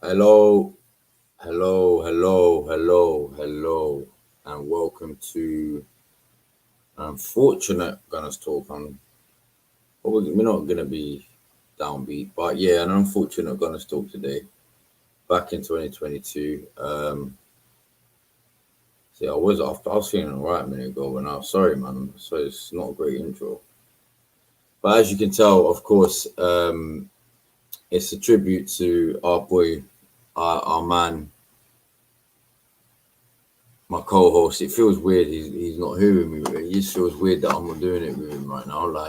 Hello, hello, and welcome to Unfortunate Gunners Talk. We're not gonna be downbeat, but yeah, an unfortunate Gunners Talk today. Back in 2022. I was feeling alright a minute ago, and I'm sorry, man. So it's not a great intro, but as you can tell, of course, it's a tribute to our boy, our man, my co-host. It feels weird. He's not hearing me. It just feels weird that I'm not doing it with him right now. I'm not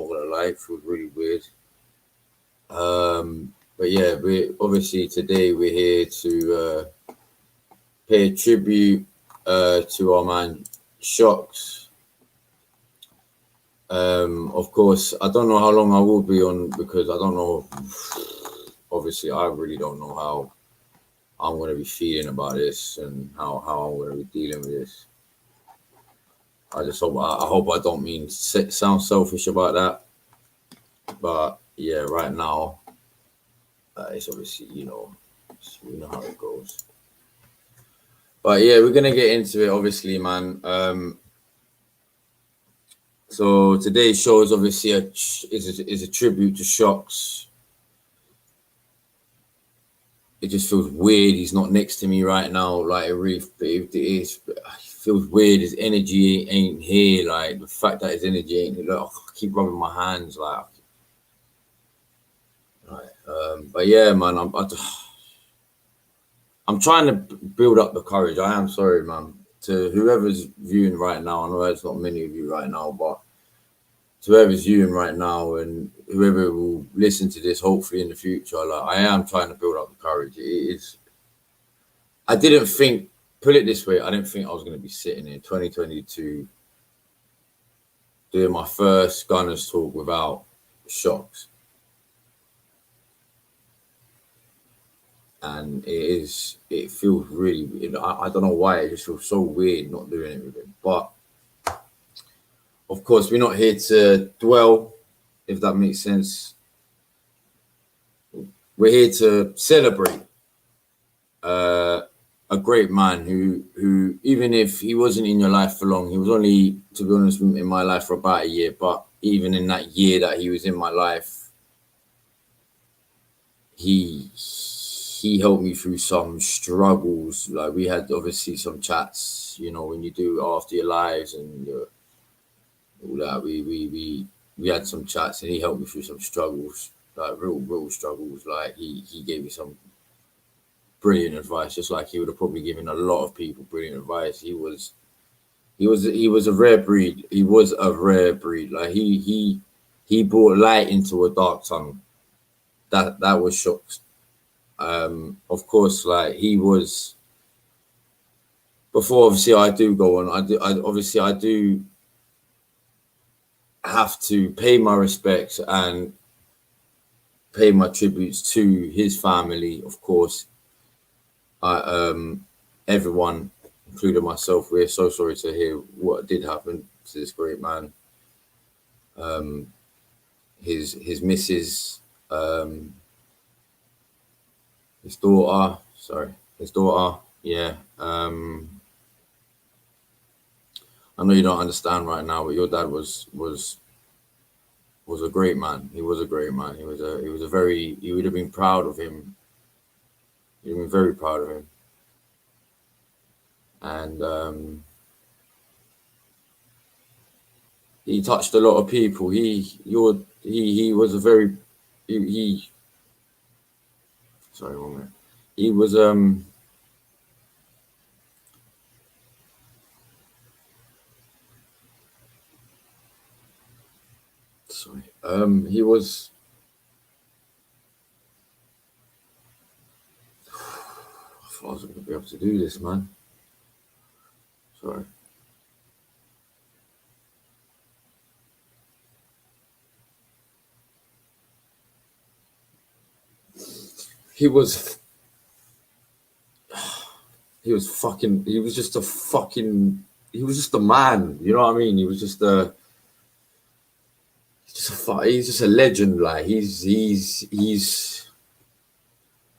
gonna lie, it feels really weird. But yeah, we obviously today we're here to pay tribute to our man SHOX. Of course, I don't know how long I will be on because I don't know. Obviously, I really don't know how I'm gonna be feeling about this and how I'm gonna be dealing with this. I hope I don't sound selfish about that, but yeah, right now it's obviously you know how it goes. But yeah, we're gonna get into it, obviously, man. So today's show is obviously is a tribute to SHOX. It just feels weird. He's not next to me right now. Like it feels weird. His energy ain't here. Like the fact that his energy ain't here. Like, I keep rubbing my hands. But yeah, man. I'm trying to build up the courage. I am sorry, man. To whoever's viewing right now, I know there's not many of you right now, but to whoever's viewing right now and whoever will listen to this, hopefully in the future, like I am trying to build up the courage. It is. I didn't think. Put it this way, I didn't think I was going to be sitting in 2022 doing my first Gunners talk without SHOX, and it feels really. I don't know why it just feels so weird not doing it with him, but of course, we're not here to dwell, if that makes sense. We're here to celebrate a great man who, even if he wasn't in your life for long, he was only, to be honest, in my life for about a year. But even in that year that he was in my life, he he helped me through some struggles. Like we had obviously some chats, when you do after your lives and all that. We had some chats, and he helped me through some struggles, like real struggles. Like he gave me some brilliant advice, just like he would have probably given a lot of people brilliant advice. He was a rare breed. He was a rare breed. Like he brought light into a dark tunnel. That was SHOX. Of course, like he was. Before obviously I do go on. I do have to pay my respects and pay my tributes to his family. Of course, everyone, including myself, we're so sorry to hear what did happen to this great man. His missus, his daughter. Yeah. I know you don't understand right now, but your dad was a great man. He was a great man. He was a very. You would have been proud of him. You'd have been very proud of him. And he touched a lot of people. He was a very he sorry, one minute. He was sorry. He was. I thought I was gonna be able to do this, man. Sorry. He was he was fucking he was just a fucking he was just a man, you know what I mean? He was he's just a legend. Like he's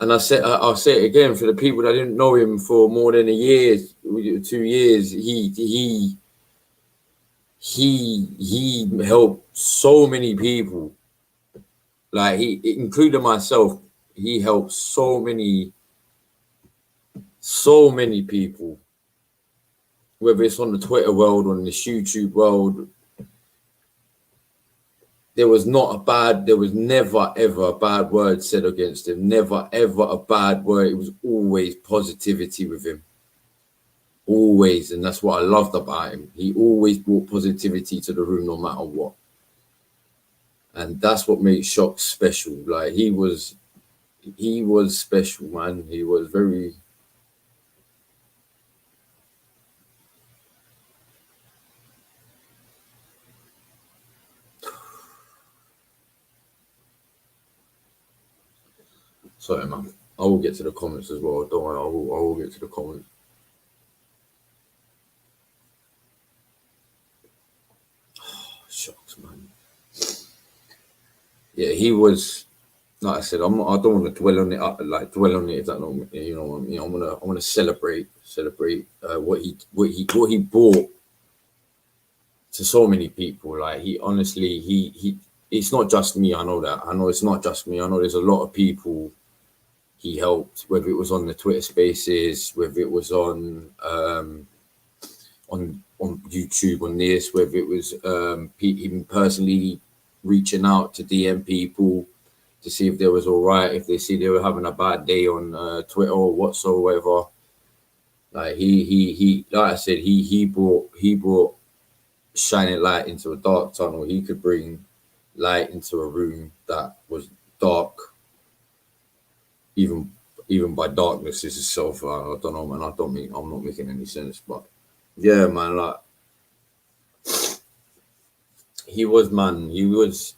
And I'll say it again for the people that didn't know him for more than a year, 2 years. He helped so many people. Like he, including myself, he helped so many people. Whether it's on the Twitter world, on this YouTube world, there was never ever a bad word said against him. Never ever a bad word. It was always positivity with him. Always. And that's what I loved about him. He always brought positivity to the room no matter what. And that's what made SHOX special. Like he was special, man. He was very... Sorry, man. I will get to the comments as well. Don't worry, I will get to the comments. SHOX, man. Yeah, he was... Like I said, I don't want to dwell on it. If that don't, you know what I mean. I want to celebrate what he brought to so many people. Like he honestly, he. It's not just me. I know that. I know it's not just me. I know there's a lot of people he helped. Whether it was on the Twitter Spaces, whether it was on YouTube, on this, whether it was even personally reaching out to DM people to see if they was all right, if they see they were having a bad day on Twitter or whatsoever. Like he like I said, he brought shining light into a dark tunnel. He could bring light into a room that was dark, even by darkness is itself. I don't know, man. I'm not making any sense, but yeah, man. Like he was, man. He was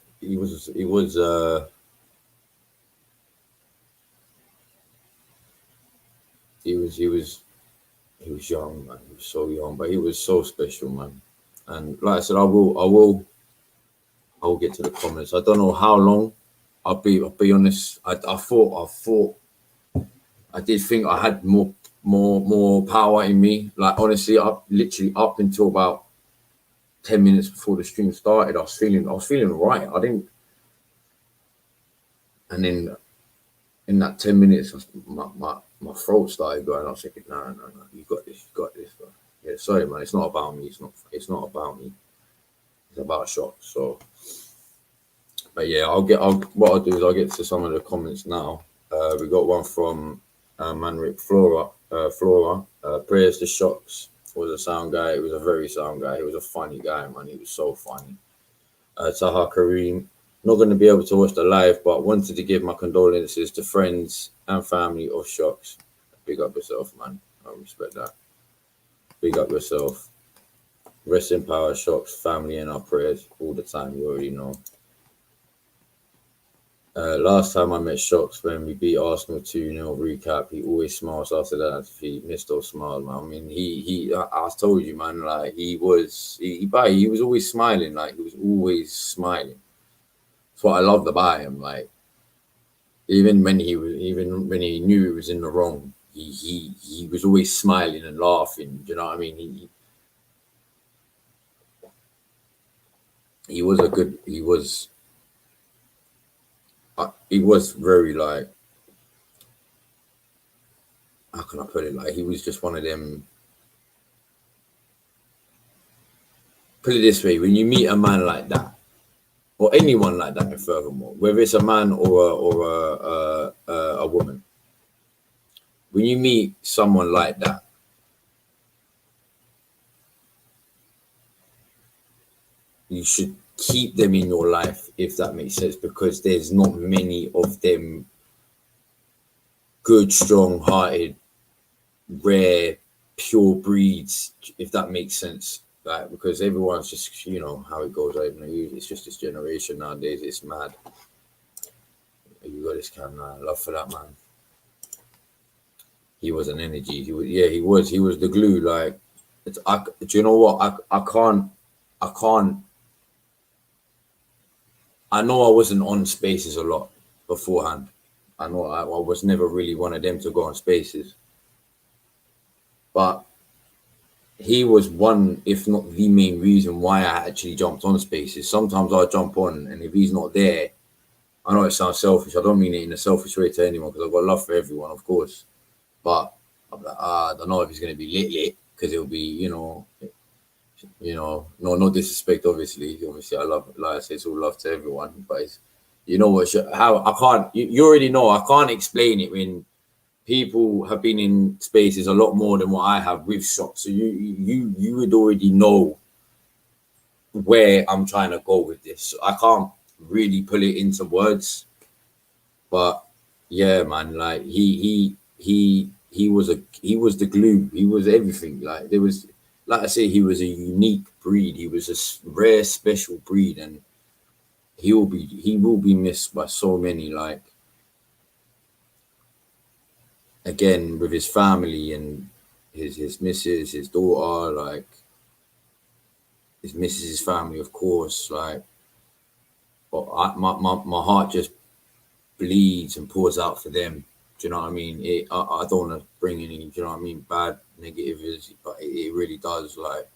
young, man. He was so young, but he was so special, man. And like I said, I will get to the comments. I don't know how long. I'll be honest. I did think I had more power in me. Like honestly, literally up until about 10 minutes before the stream started, I was feeling right. I didn't, and then in that 10 minutes, my throat started going. I was thinking, no, you got this, bro. Yeah, sorry, man. It's not about me. It's not about me. It's about SHOX. So, but yeah, what I'll do is I'll get to some of the comments now. We got one from Manric Flora. Prayers to SHOX. Was a sound guy. He was a very sound guy. He was a funny guy, man. He was so funny. Taha Kareem. Not going to be able to watch the live, but wanted to give my condolences to friends and family of SHOX. Big up yourself, man. I respect that. Big up yourself. Rest in power, SHOX, family, and our prayers all the time. You already know. Last time I met SHOX when we beat Arsenal 2-0 recap, he always smiles after that. He missed those smiles, man. I mean, I told you, man, like he was always smiling. Like he was always smiling. That's what I loved about him. Like even when he knew he was in the wrong, he was always smiling and laughing. Do you know what I mean? He was very, like, how can I put it? Like he was just one of them. Put it this way: when you meet a man like that, or anyone like that, and furthermore, whether it's a man or a woman, when you meet someone like that, you should keep them in your life, if that makes sense, because there's not many of them good, strong-hearted, rare, pure breeds, if that makes sense. Like, because everyone's just, you know how it goes. It's just this generation nowadays. It's mad. You got this camera. Love for that, man. He was an energy. He was the glue. Like, do you know what? I can't. I know I wasn't on Spaces a lot beforehand. I know I was never really one of them to go on spaces, but he was one, if not the main reason why I actually jumped on spaces. Sometimes I jump on, and if he's not there, I know it sounds selfish. I don't mean it in a selfish way to anyone, because I've got love for everyone, of course. But I'm like, I don't know if he's going to be lit, because it'll be, no disrespect, obviously. Obviously, I love, like I say, it's all love to everyone. But it's, you know what? How I can't. You already know. I can't explain it when people have been in spaces a lot more than what I have with SHOX. So you would already know where I'm trying to go with this. So I can't really put it into words, but yeah, man, like he was the glue. He was everything. Like there was, like I say, he was a unique breed. He was a rare, special breed, and he will be missed by so many. Like, again, with his family and his missus, his daughter, like his missus' family, of course. Like, but my heart just bleeds and pours out for them. Do you know what I mean? I don't want to bring any, do you know what I mean, bad negativity, but it really does. Like,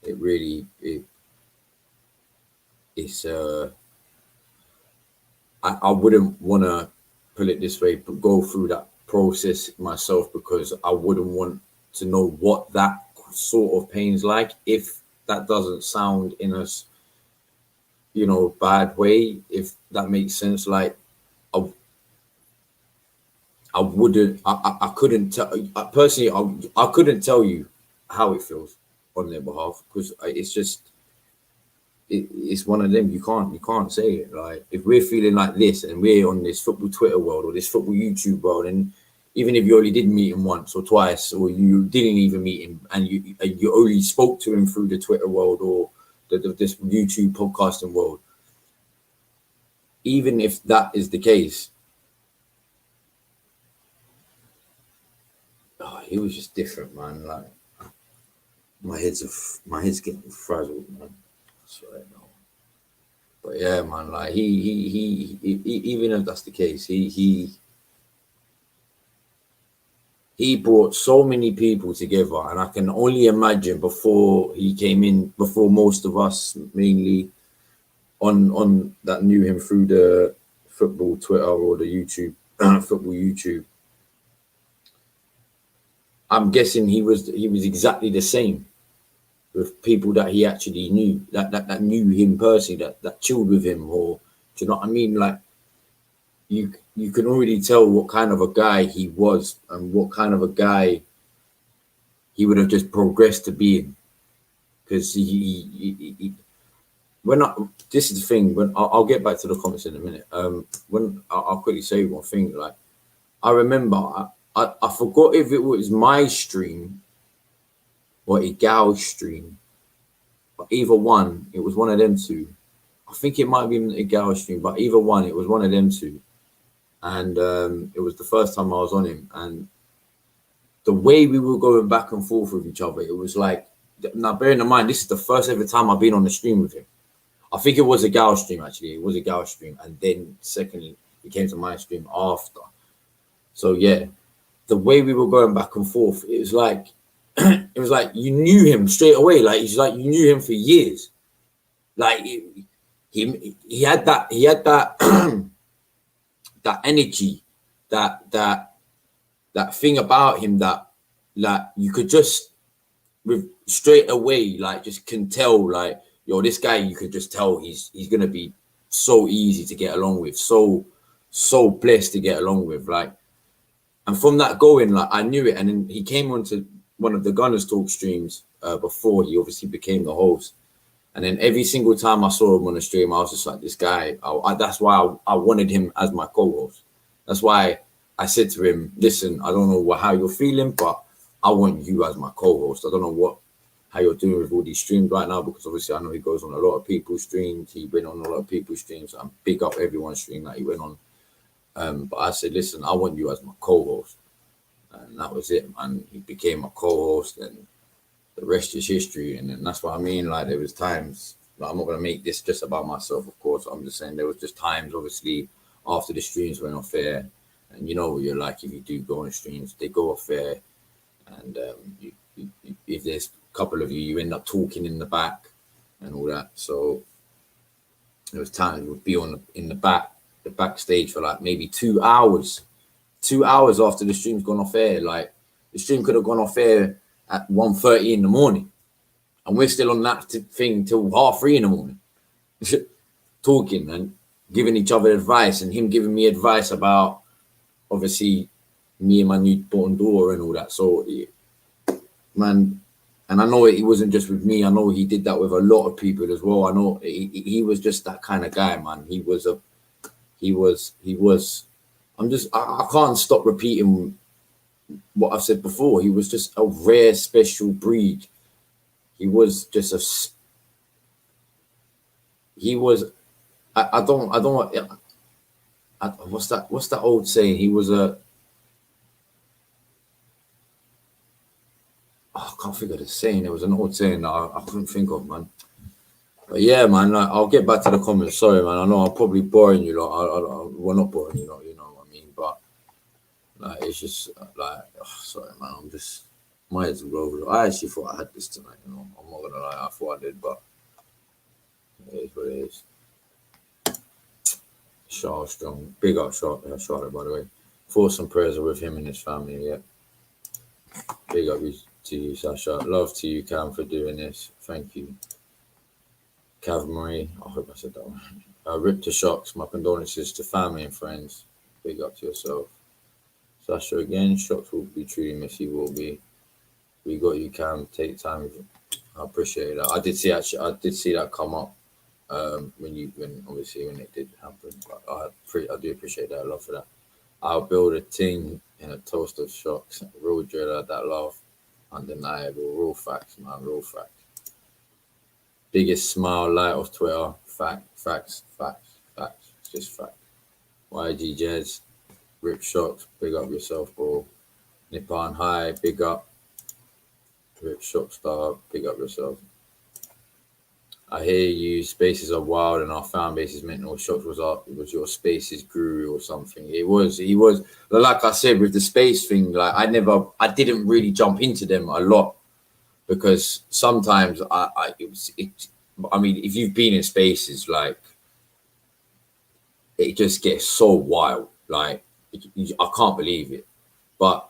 it really, it's, I wouldn't want to put it this way, but go through that process myself, because I wouldn't want to know what that sort of pain's like, if that doesn't sound in a, bad way, if that makes sense. Like, I wouldn't, I couldn't tell, personally, I couldn't tell you how it feels on their behalf, because it's just, it's one of them. You can't say it. Like, if we're feeling like this and we're on this football Twitter world or this football YouTube world, and even if you only did meet him once or twice, or you didn't even meet him, and you only spoke to him through the Twitter world or this YouTube podcasting world, even if that is the case, he was just different, man. Like, my head's getting frazzled, man. That's right now. But yeah, man, like he even if that's the case, he brought so many people together, and I can only imagine before he came in, before most of us mainly on that knew him through the football Twitter or the YouTube football YouTube. I'm guessing he was exactly the same with people that he actually knew, that knew him personally, that chilled with him, or do you know what I mean? Like, you can already tell what kind of a guy he was and what kind of a guy he would have just progressed to being. Because this is the thing, when I'll get back to the comments in a minute. When I'll quickly say one thing, like, I remember I forgot if it was my stream or a gal stream, but either one, it was one of them two. I think it might have been a gal stream, but either one, it was one of them two. And it was the first time I was on him, and the way we were going back and forth with each other, it was like, now bearing in mind, this is the first ever time I've been on the stream with him. I think it was a gal stream, actually. It was a gal stream. And then secondly, he came to my stream after. So yeah, the way we were going back and forth, it was like, it was like you knew him straight away. Like, it's like you knew him for years. Like, he had that that energy, that thing about him that, like, you could just with straight away, like, just can tell, like, yo, this guy, you could just tell he's gonna be so easy to get along with, so blessed to get along with, like. And from that going, like, I knew it. And then he came onto one of the Gunners Talk streams before he obviously became the host. And then every single time I saw him on the stream, I was just like, this guy, that's why I wanted him as my co-host. That's why I said to him, listen, I don't know how you're feeling, but I want you as my co-host. I don't know how you're doing with all these streams right now, because obviously I know he goes on a lot of people's streams. He went on a lot of people's streams. I'm big up everyone's stream that he went on. But I said, listen, I want you as my co-host. And that was it, man. He became a co-host, and the rest is history. And then that's what I mean. Like, there was times, like, I'm not going to make this just about myself, of course. I'm just saying there was just times, obviously, after the streams went off there, And you know what you're like if you do go on streams, they go off there, and if there's a couple of you, you end up talking in the back and all that. So there was times we would be in the backstage for like maybe 2 hours. 2 hours after the stream's gone off air. Like the stream could have gone off air at 1:30 in the morning, and we're still on that thing till 3:30 in the morning, talking and giving each other advice, and him giving me advice about obviously me and my newborn daughter and all that. So man, and I know it wasn't just with me. I know he did that with a lot of people as well. I know he was just that kind of guy, man. He was. I can't stop repeating what I've said before. He was just a rare, special breed. He was just what's that old saying? He was I can't think of the saying. There was an old saying that I couldn't think of, man. But yeah, man, like, I'll get back to the comments. Sorry, man. I know I'm probably boring you lot. We're not boring you lot, you know what I mean? But like, it's just like, sorry, man. I'm just my head's all over. I actually thought I had this tonight. You know, I'm not gonna lie. I thought I did, but it is what it is. Charles Strong, big up Charlotte, by the way. Thoughts and prayers are with him and his family. Yeah, big up to you, Sasha. Love to you, Cam, for doing this. Thank you. Cav Marie, I hope I said that one. Rip to SHOX, my condolences to family and friends. Big up to yourself. Sasha again, SHOX will be truly missed. He will be. We got you, Cam. Take time. I appreciate that. I did see that come up when it did happen. But I do appreciate that. Love for that. I'll build a team in a toast of SHOX. Real driller, that love. Undeniable. Real facts, man. Real facts. Biggest smile light of Twitter. Facts. It's just fact. YG Jez, Rip SHOX, big up yourself, bro. Nippon High, big up. Rip SHOX star, big up yourself. I hear you. Spaces are wild, and our fan base is mental. SHOX was your spaces guru or something. He was. Like I said with the space thing. Like I didn't really jump into them a lot. Because sometimes I mean, if you've been in spaces, like, it just gets so wild. Like, I can't believe it. But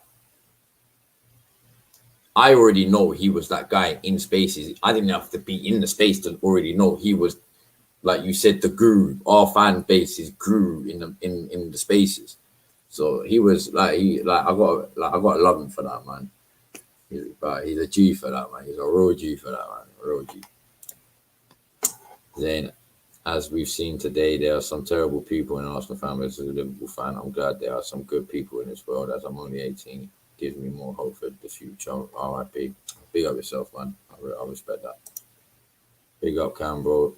I already know he was that guy in spaces. I didn't have to be in the space to already know he was, like you said, the guru. Our fan base is guru in the spaces. So he was I got to love him for that, man. But he's a G for that, man. He's a real G for that, man. A real G. Then, as we've seen today, there are some terrible people in Arsenal family. As a Liverpool fan, I'm glad there are some good people in this world. As I'm only 18, gives me more hope for the future. RIP. Big up yourself, man. I respect that. Big up, Cam, bro.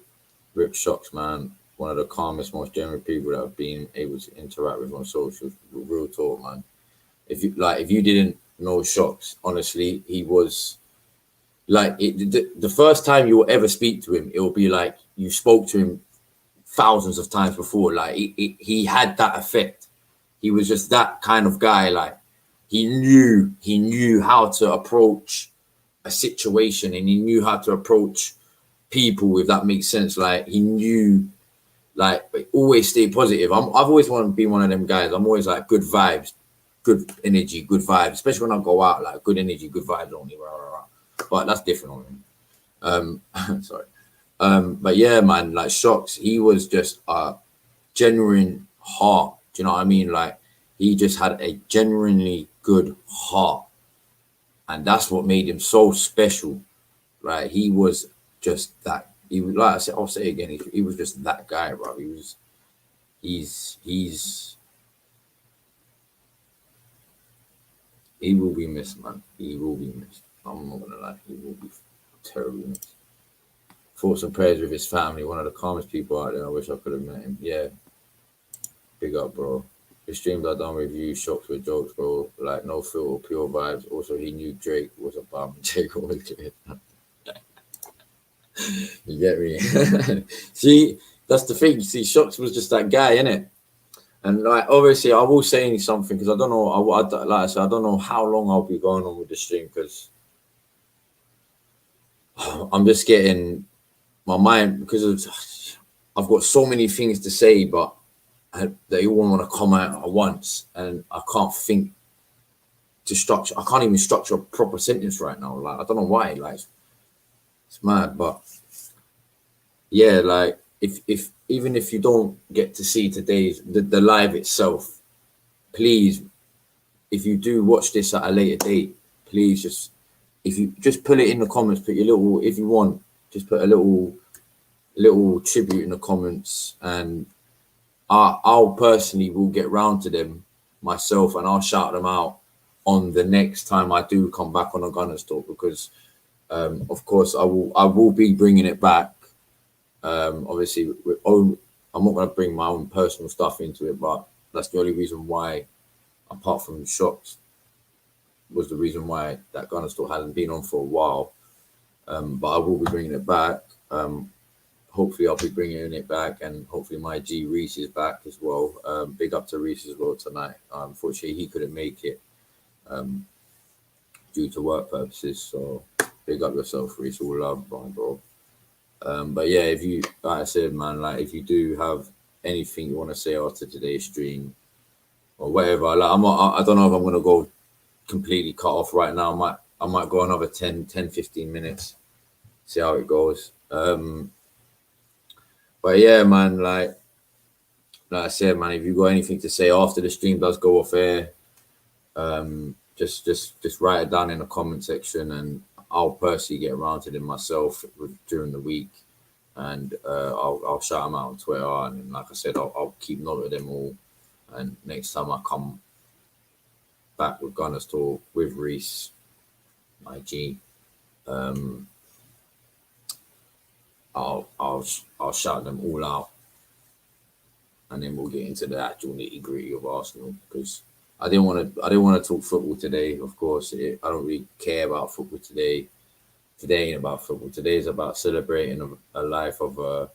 Rip SHOX, man. One of the calmest, most genuine people that I've been able to interact with on socials. Real talk, man. If you didn't know SHOX, honestly, he was like the first time you will ever speak to him, it will be like you spoke to him thousands of times before. Like he had that effect. He was just that kind of guy. Like he knew how to approach a situation, and he knew how to approach people, if that makes sense. Like he knew, like, always stay positive. I've always wanted to be one of them guys. I'm always like good vibes, good energy, good vibes, especially when I go out, like good energy, good vibes only. But that's different on me. Sorry. But yeah, man, like SHOX, he was just a genuine heart. Do you know what I mean? Like he just had a genuinely good heart. And that's what made him so special. Right? He was just that. He was, like I said, I'll say it again, he was just that guy, bro. He will be missed, man. He will be missed. I'm not gonna lie, he will be terribly missed. Thoughts and prayers with his family. One of the calmest people out there. I wish I could have met him. Yeah. Big up, bro. The streams I done with you, SHOX with jokes, bro. Like no filter, pure vibes. Also, he knew Drake was a bum. Drake was good. You get me? See, that's the thing. See, SHOX was just that guy, innit? And like obviously, I will say something because I don't know. Like I said, I don't know how long I'll be going on with the stream because I'm just getting my mind because I've got so many things to say, but they all want to come out at once, and I can't think to structure. I can't even structure a proper sentence right now. Like I don't know why. Like it's mad, but yeah, like if even if you don't get to see today's the live itself, please, if you do watch this at a later date, please just if you just put it in the comments, put your little if you want, just put a little tribute in the comments, and I'll personally will get round to them myself, and I'll shout them out on the next time I do come back on a Gunners Talk because of course I will be bringing it back. Obviously, I'm not going to bring my own personal stuff into it, but that's the only reason why, apart from SHOX, was the reason why that Gunners Talk hasn't been on for a while. But I will be bringing it back. Hopefully I'll be bringing it back, and hopefully my G Reese is back as well. Big up to Reese as well tonight. Unfortunately, he couldn't make it due to work purposes. So big up yourself, Reese. All love, bro. But yeah, if you, like I said, man, like if you do have anything you want to say after today's stream or whatever, like I don't know if I'm gonna go completely cut off right now. I might go another 10, 15 minutes, see how it goes. But yeah, man, like I said, man, if you got anything to say after the stream does go off air, just write it down in the comment section, and I'll personally get around to them myself during the week, and I'll shout them out on Twitter, and like I said, I'll keep note of them all, and next time I come back with Gunners Talk with Reese, my G, I'll shout them all out, and then we'll get into the actual nitty gritty of Arsenal because I didn't want to talk football today. Of course, I don't really care about football today. Today ain't about football. Today is about celebrating a life of a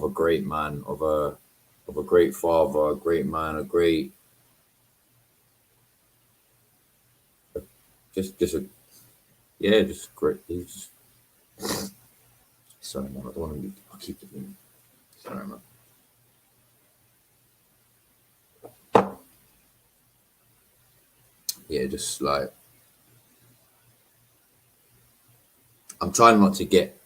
great man, of a great father, a great man, a great just a yeah, just great. He's just sorry, man. I don't want to be. I'll keep it in. Sorry, man. Yeah, just like I'm trying not to get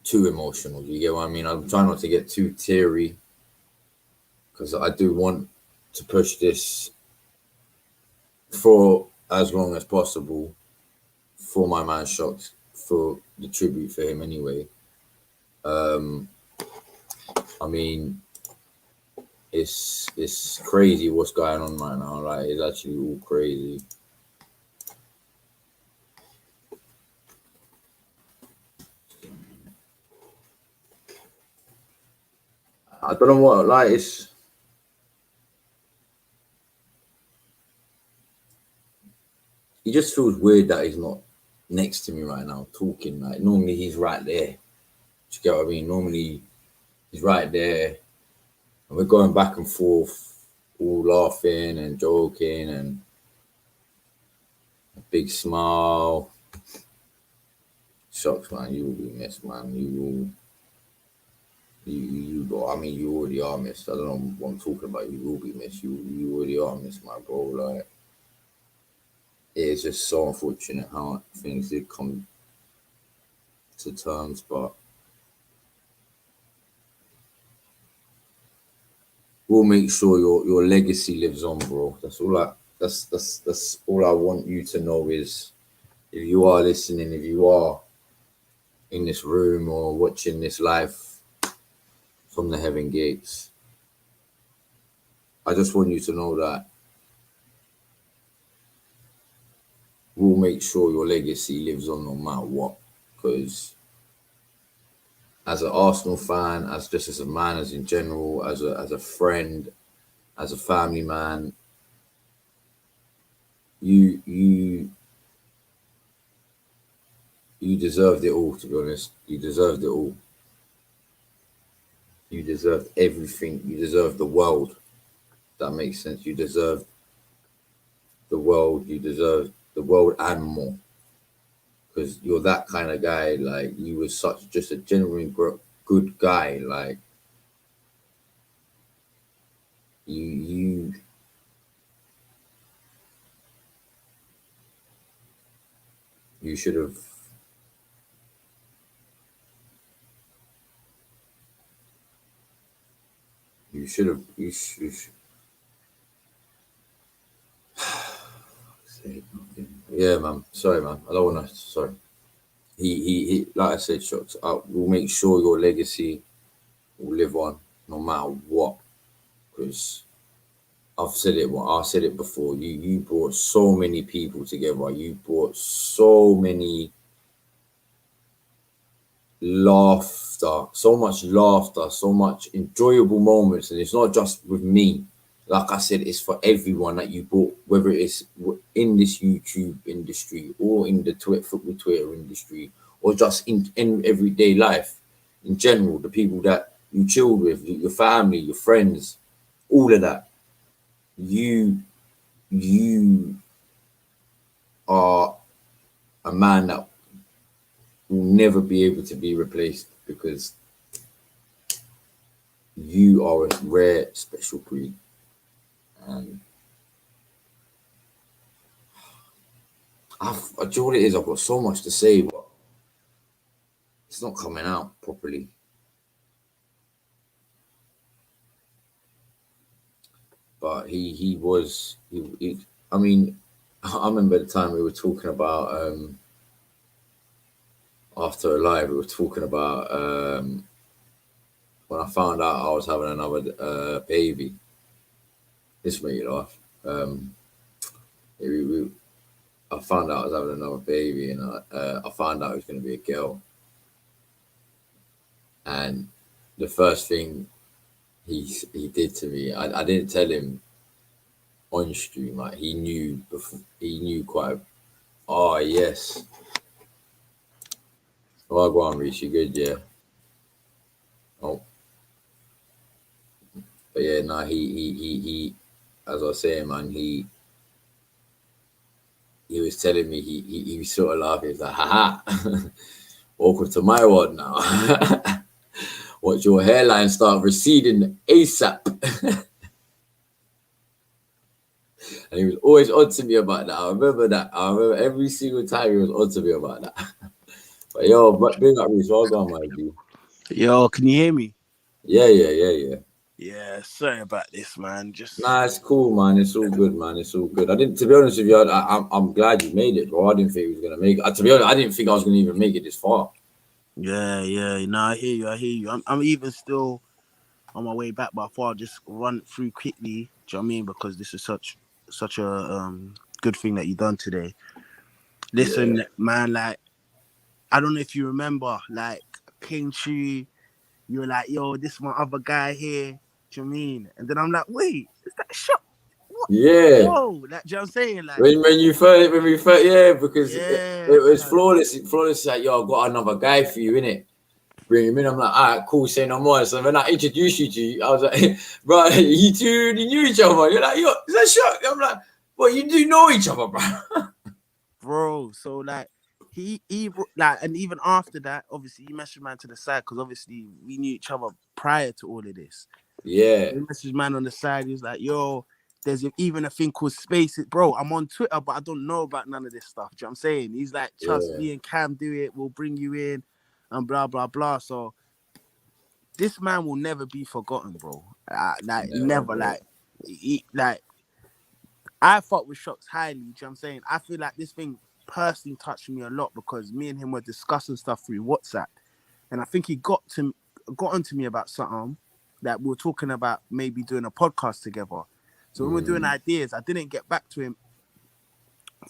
too emotional. You get what I mean? I'm trying not to get too teary because I do want to push this for as long as possible for my man SHOX, for the tribute for him anyway. I mean, it's crazy what's going on right now. Like it's actually all crazy. I don't know what like it's. He just feels weird that he's not next to me right now talking. Like normally he's right there. Do you get what I mean? Normally he's right there, and we're going back and forth, all laughing and joking and a big smile. SHOX, man, you will be missed, man. You will. I mean, you already are missed. I don't know what I'm talking about. You will be missed. You already are missed, my bro. Like, it's just so unfortunate how things did come to terms, but we'll make sure your legacy lives on, bro. That's all I want you to know is if you are listening, if you are in this room or watching this live from the heaven gates, I just want you to know that we'll make sure your legacy lives on no matter what. Because as an Arsenal fan, as a man, as in general, as a friend, as a family man, you deserved it all. To be honest, you deserved it all. You deserved everything. You deserve the world. That makes sense. You deserve the world. You deserve the world and more. Because you're that kind of guy. Like you were such just a genuine good guy. Like you you should have. You should have. You should say nothing. Yeah, man. Sorry, man. I don't want to. Sorry. He. Like I said, Shox. We'll make sure your legacy will live on, no matter what. Because I've said it. Well, I said it before. You brought so many people together. You brought so many laughter, so much enjoyable moments, and it's not just with me. Like I said, it's for everyone that you brought, whether it's in this YouTube industry or in the football Twitter industry, or just in everyday life in general. The people that you chill with, your family, your friends, all of that. You you are a man that will never be able to be replaced because you are a rare, special breed. And do you know what it is? I've got so much to say, but it's not coming out properly. But I mean, I remember the time we were talking about after a live, we were talking about when I found out I was having another baby. This made you laugh. We, I found out I was having another baby, and I found out it was going to be a girl. And the first thing he did to me, I didn't tell him on stream. Like he knew before, he knew quite. Oh yes. Oh, go on, Reese. You good? Yeah. Oh, but yeah, nah. He. As I was saying, man, he was telling me he was sort of laughing. He was like, haha, welcome to my world now. Watch your hairline start receding ASAP. And he was always on to me about that. I remember that. I remember every single time he was on to me about that. But yo, but bring up Reese. Well done, my G. Yo, can you hear me? Yeah. Yeah, sorry about this, man. Nah, it's cool, man. It's all good, man. It's all good. I didn't, to be honest with you, I'm glad you made it, bro. I didn't think he was gonna make it. To be honest, I didn't think I was gonna even make it this far. Yeah. No, I hear you. I'm even still on my way back, but I thought I'd just run through quickly. Do you know what I mean? Because this is such a good thing that you done today. Yeah, Listen, man, like I don't know if you remember, like King Chu, you were like, yo, this is my other guy here. Do you know what I mean? And then I'm like, wait, is that shot? What? yeah. Whoa, like, do you know what I'm saying? Like, When you first, when we first, yeah, because yeah, it was cuz, flawless. Flawless is like, yo, I've got another guy for you, innit? Bring him in. I'm like, all right, cool, say no more. So when I introduced you to, I was like, bro, you two already knew each other. You're like, yo, is that shot? I'm like, well, you do know each other, bro. bro. So like he like, and even after that, obviously he messaged man to the side because obviously we knew each other prior to all of this. Yeah, He messaged man on the side. He was like, "Yo, there's even a thing called Spaces, bro. I'm on Twitter, but I don't know about none of this stuff." Do you know what I'm saying? He's like, "Trust yeah, me and Cam do it. We'll bring you in, and blah blah blah." So this man will never be forgotten, bro. Like never, never. bro. Like I fought with SHOX highly. Do you know what I'm saying? I feel like this thing personally touched me a lot because me and him were discussing stuff through WhatsApp, and I think he got onto me about something that we were talking about maybe doing a podcast together. So when we were doing Mm, ideas, I didn't get back to him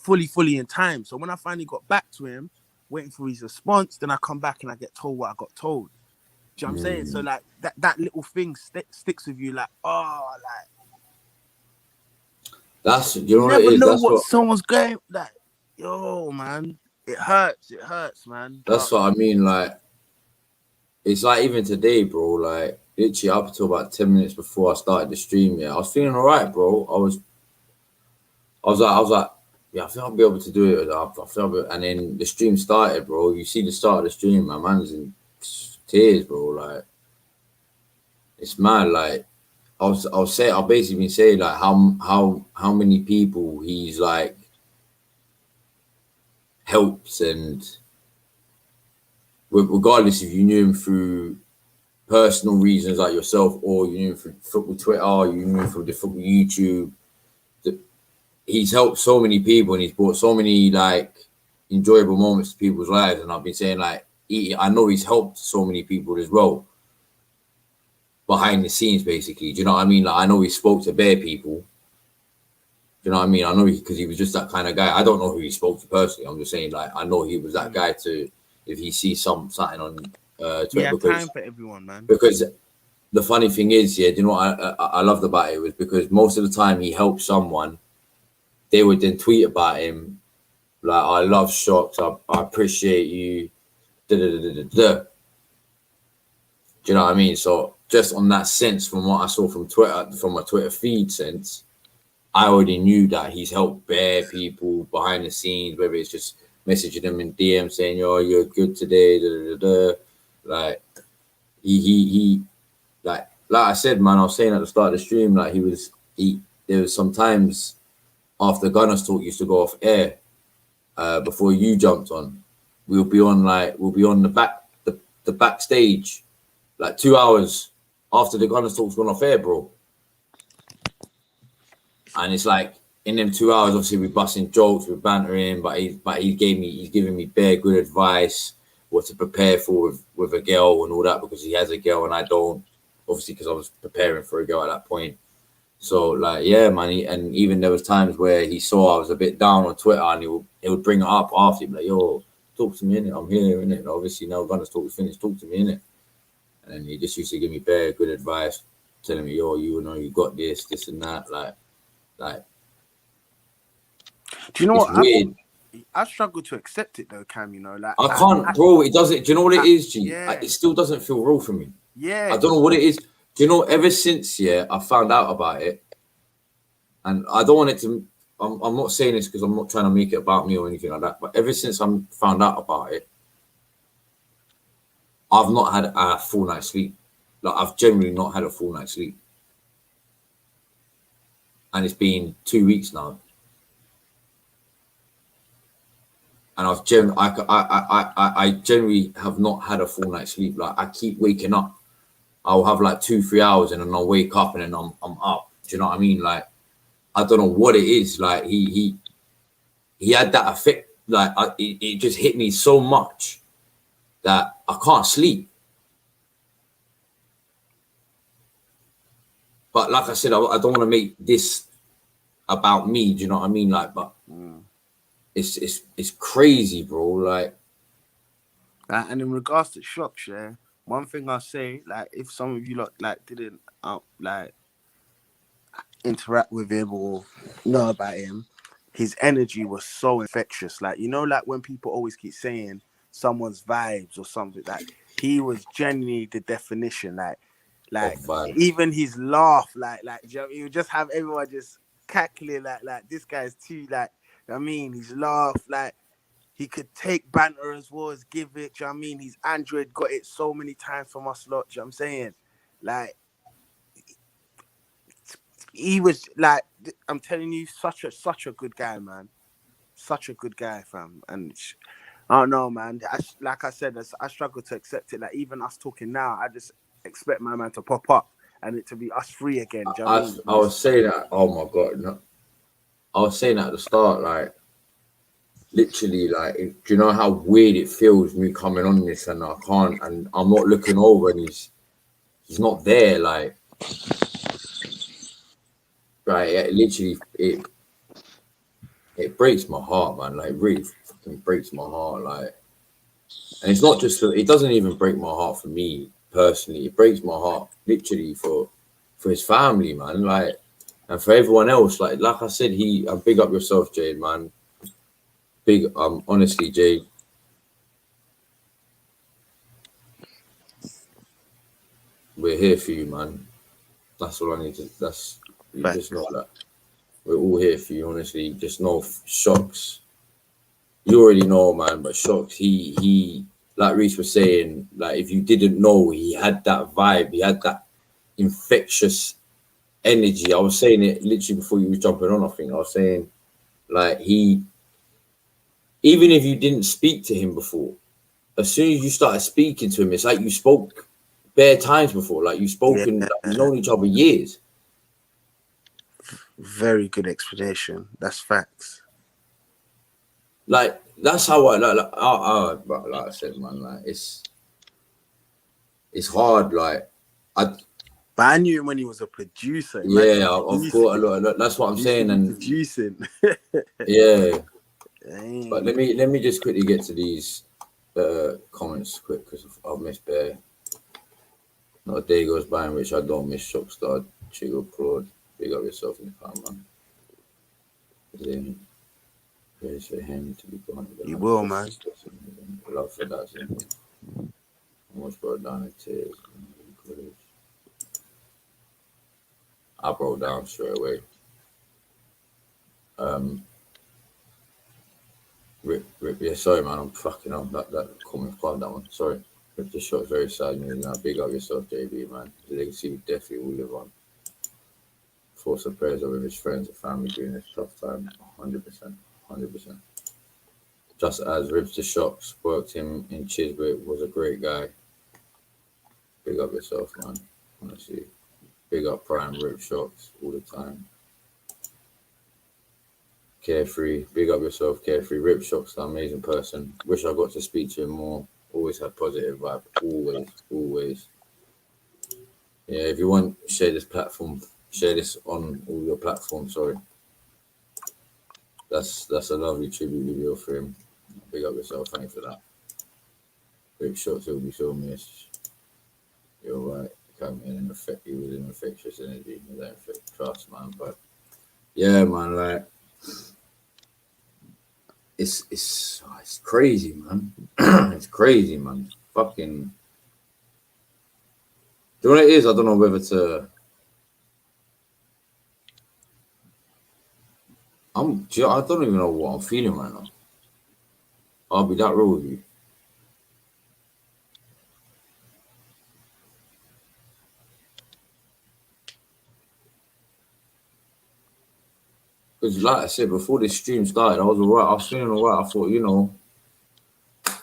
fully in time. So when I finally got back to him, waiting for his response, then I come back and I get told what I got told. Do you know what I'm saying? So mm. like that little thing sticks with you, like, oh, like That's, you you know what it never is. know what someone's going like. Yo, man, it hurts, man. But That's what I mean. Like, it's like even today, bro. Like, literally up until about 10 minutes before I started the stream. Yeah, I was feeling all right, bro. I was like, yeah, I think I'll be able to do it. I think I'll be, and then the stream started, bro. You see the start of the stream, my man's in tears, bro. Like, it's mad. Like, I'll basically been saying like how many people he's like helps, and regardless if you knew him through personal reasons like yourself, or you knew him through football Twitter, or you knew him through the football YouTube. He's helped so many people, and he's brought so many like enjoyable moments to people's lives. And I've been saying like I know he's helped so many people as well behind the scenes, basically. Do you know what I mean? Like I know he spoke to bare people. Do you know what I mean? I know because he was just that kind of guy. I don't know who he spoke to personally. I'm just saying like I know he was that guy to if he sees something on Twitter. He had time for everyone, man. Because the funny thing is, yeah, do you know what I loved about it was because most of the time he helped someone, they would then tweet about him like, I love SHOX, I appreciate you, da, da, da, da, da, da. Do you know what I mean? So just on that sense, from what I saw from Twitter, from my Twitter feed sense, I already knew that he's helped bare people behind the scenes, whether it's just messaging them in DM saying, yo, you're good today, da, da, da, da. Like he like I said, man, I was saying at the start of the stream, like there was sometimes after Gunner's Talk used to go off air, before you jumped on, we'll be on the backstage, like 2 hours after the Gunner's Talk's gone off air, bro. And it's like in them 2 hours, obviously we're busting jokes, we're bantering, but he's giving me bare good advice, what to prepare for with a girl and all that, because he has a girl and I don't, obviously because I was preparing for a girl at that point. So like, yeah, man, and even there was times where he saw I was a bit down on Twitter, and he would bring it up after, he'd be like, yo, talk to me, innit? I'm here, innit? Obviously now Gunner's Talk is finished, talk to me, innit? And then he just used to give me bare good advice, telling me, yo, you know, you got this and that, like. Do you know what? Weird. I struggle to accept it though, Cam. You know, like I can't, bro. It doesn't. Do you know what it is, G? Yeah. It still doesn't feel real for me. Yeah. I don't know what it is. Do you know? Ever since I found out about it, and I don't want it to. I'm not saying this because I'm not trying to make it about me or anything like that. But ever since I found out about it, I've not had a full night's sleep. Like I've generally not had a full night's sleep, and it's been 2 weeks now. And I generally have not had a full night's sleep. Like I keep waking up. I'll have like 2-3 hours, and then I'll wake up, and then I'm up. Do you know what I mean? Like I don't know what it is. Like he had that effect. Like it just hit me so much that I can't sleep. But like I said, I don't want to make this about me. Do you know what I mean? Like, but. It's crazy, bro. Like, and in regards to SHOX, yeah, one thing I say, like, if some of you lot like didn't like interact with him or know about him, his energy was so infectious. Like, you know, like when people always keep saying someone's vibes or something, like he was genuinely the definition. Like even his laugh, like he would just have everyone just cackling, like this guy's too, like. I mean, his laugh, like he could take banter as well as give it. Do you know what I mean? His Android got it so many times from us lot. Do you know what I'm saying? Like he was like, I'm telling you, such a good guy, man. Such a good guy, fam. And I don't know, man. Like I said, I struggle to accept it. Like even us talking now, I just expect my man to pop up and it to be us free again. Do you know what I mean? I was saying that. Oh my god, no. I was saying at the start, like, literally, like, do you know how weird it feels me coming on this and I can't, and I'm not looking over and he's not there, like, right? It breaks my heart, man. Like, really fucking breaks my heart, like, and it's not just it doesn't even break my heart for me personally. It breaks my heart literally for his family, man. Like. And for everyone else, like I said, big up yourself, Jade, man. Big, honestly, Jade. we're here for you, man. That's all I need to. That's you Facts. just know that we're all here for you. Honestly, just know SHOX. You already know, man. But SHOX, he, like Reese was saying, like if you didn't know, he had that vibe. He had that infectious energy. I was saying it literally before you was jumping on. I think I was saying, like even if you didn't speak to him before, as soon as you started speaking to him, it's like you spoke bare times before. Like you've spoken, like, you've known each other years. Very good explanation. That's facts. Like that's how but like I said, man, like it's hard. Like but I knew him when he was a producer. Imagine yeah, I've caught a lot. That's what I'm saying, and producing. yeah. Dang. But let me just quickly get to these comments quick because I've missed bare. Not a day goes by in which I don't miss Shockstar, Chigo, Claude. Big up yourself in the car, man. Then there's for him to be gone. You will, man. Love for that. Almost brought down in tears. I broke down straight away. Rip, yeah, sorry, man. I'm fucking up. That comment, quite that one. Sorry. Rip the shot very sad news now. Big up yourself, JB, man. The legacy we definitely will live on. Thoughts and prayers over his friends and family during this tough time. 100%. 100%. Just as Ribs the SHOX worked him in Chiswick, was a great guy. Big up yourself, man. Honestly. Big up Prime Rip SHOX all the time. Carefree. Big up yourself, Carefree. Rip SHOX, an amazing person. Wish I got to speak to him more. Always had positive vibe. Always, always. Yeah, if you want, share this platform. Share this on all your platforms, sorry. That's a lovely tribute video for him. Big up yourself, thank you for that. Rip SHOX will be so missed. You're right. He was an infectious energy. Trust, man. But yeah, man, like it's crazy, man. It's crazy, man. Fucking. Do you know what it is? I don't know whether to. I don't even know what I'm feeling right now. I'll be that real with you. Because like I said, before this stream started, I was alright. I was feeling alright. I thought, you know,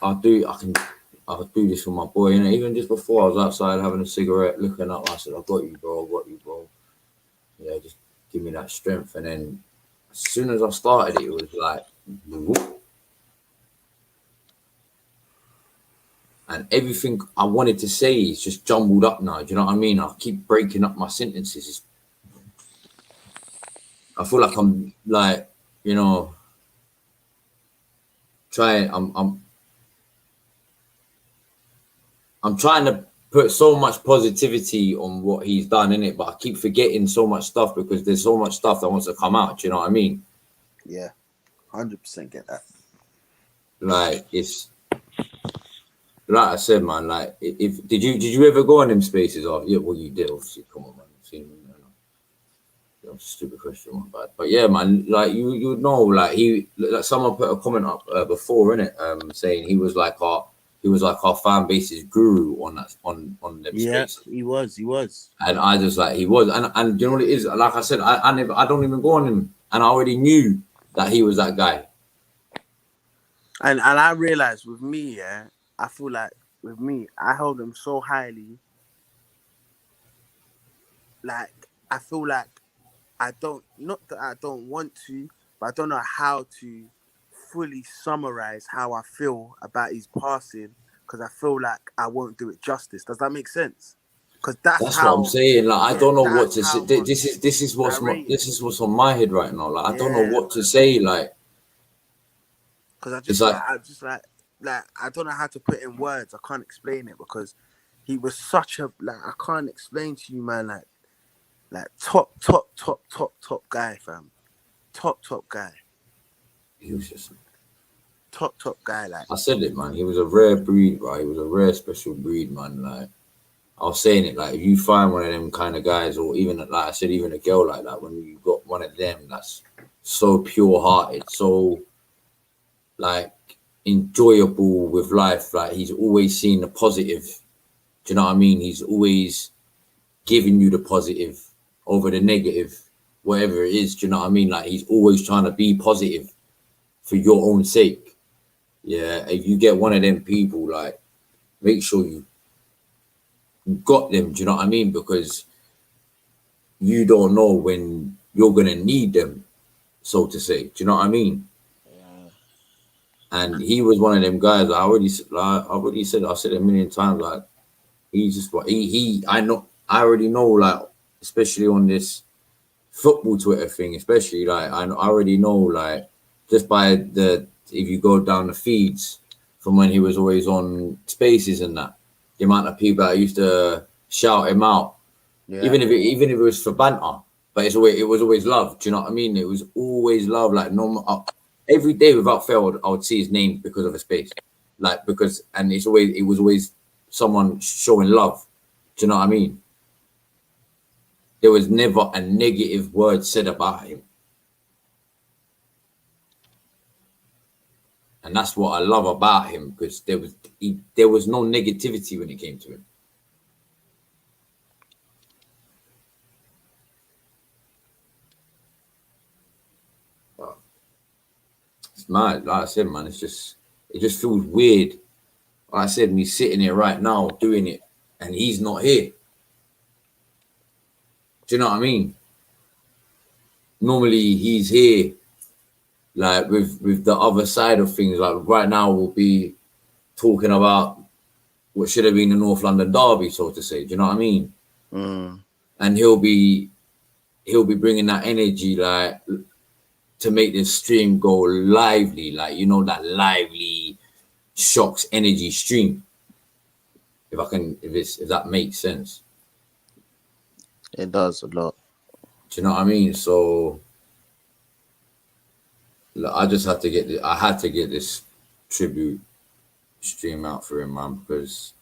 I'll do this for my boy. You know, even just before I was outside having a cigarette, looking up, I said, I got you, bro. Yeah, just give me that strength. And then as soon as I started it was like, whoop. And everything I wanted to say is just jumbled up now. Do you know what I mean? I keep breaking up my sentences. I feel like I'm like, you know, I'm trying to put so much positivity on what he's done in it, but I keep forgetting so much stuff because there's so much stuff that wants to come out. Do you know what I mean? Yeah, 100% get that. Like it's like I said, man. Like if did you ever go on them spaces? Or yeah, well you did obviously. Come on, man. I've seen them, you know, stupid question, my bad. But yeah, man. Like you would know. Like someone put a comment up before in it, saying he was like our fan base's guru on them spaces. He was. And I just like he was, and you know what it is. Like I said, I don't even go on him, and I already knew that he was that guy. And I realized with me, yeah, I feel like with me, I hold him so highly. Like I feel like not that I don't want to, but I don't know how to fully summarize how I feel about his passing because I feel like I won't do it justice. Does that make sense? Because that's what I'm saying. Like I don't know what to say. This is what's on my head right now. Like I don't know what to say. Like because I don't know how to put in words. I can't explain it because he was such a I can't explain to you, man. Like top guy, fam. Top guy. He was just top guy. Like I said it, man. He was a rare breed, right? He was a rare special breed, man. Like I was saying it like if you find one of them kind of guys, or even like I said, even a girl like that, when you got one of them that's so pure hearted, so like enjoyable with life, like he's always seeing the positive. Do you know what I mean? He's always giving you the positive over the negative, whatever it is. Do you know what I mean? Like he's always trying to be positive for your own sake. Yeah, if you get one of them people, like make sure you got them. Do you know what I mean? Because you don't know when you're gonna need them, so to say. Do you know what I mean? Yeah. And he was one of them guys. I said it a million times. Like he's just what he. I know. I already know. Like especially on this football Twitter thing, especially like I already know like just by the if you go down the feeds from when he was always on Spaces and that, the amount of people that used to shout him out, Yeah. even if it was for banter, but it was always love. Do you know what I mean? It was always love. Like no, every day without fail, I would see his name because of a space, like because and it was always someone showing love. Do you know what I mean? There was never a negative word said about him. And that's what I love about him because there was no negativity when it came to him. But it's mad, like I said, man. It just feels weird. Like I said, me sitting here right now doing it, and he's not here. Do you know what I mean? Normally he's here, like with the other side of things. Like right now we'll be talking about what should have been the North London derby, so to say. Do you know what I mean? Mm. And he'll be bringing that energy, like to make this stream go lively, like that lively SHOX energy stream. If that makes sense. It does a lot. Do you know what I mean? So look, I had to get this tribute stream out for him, man, because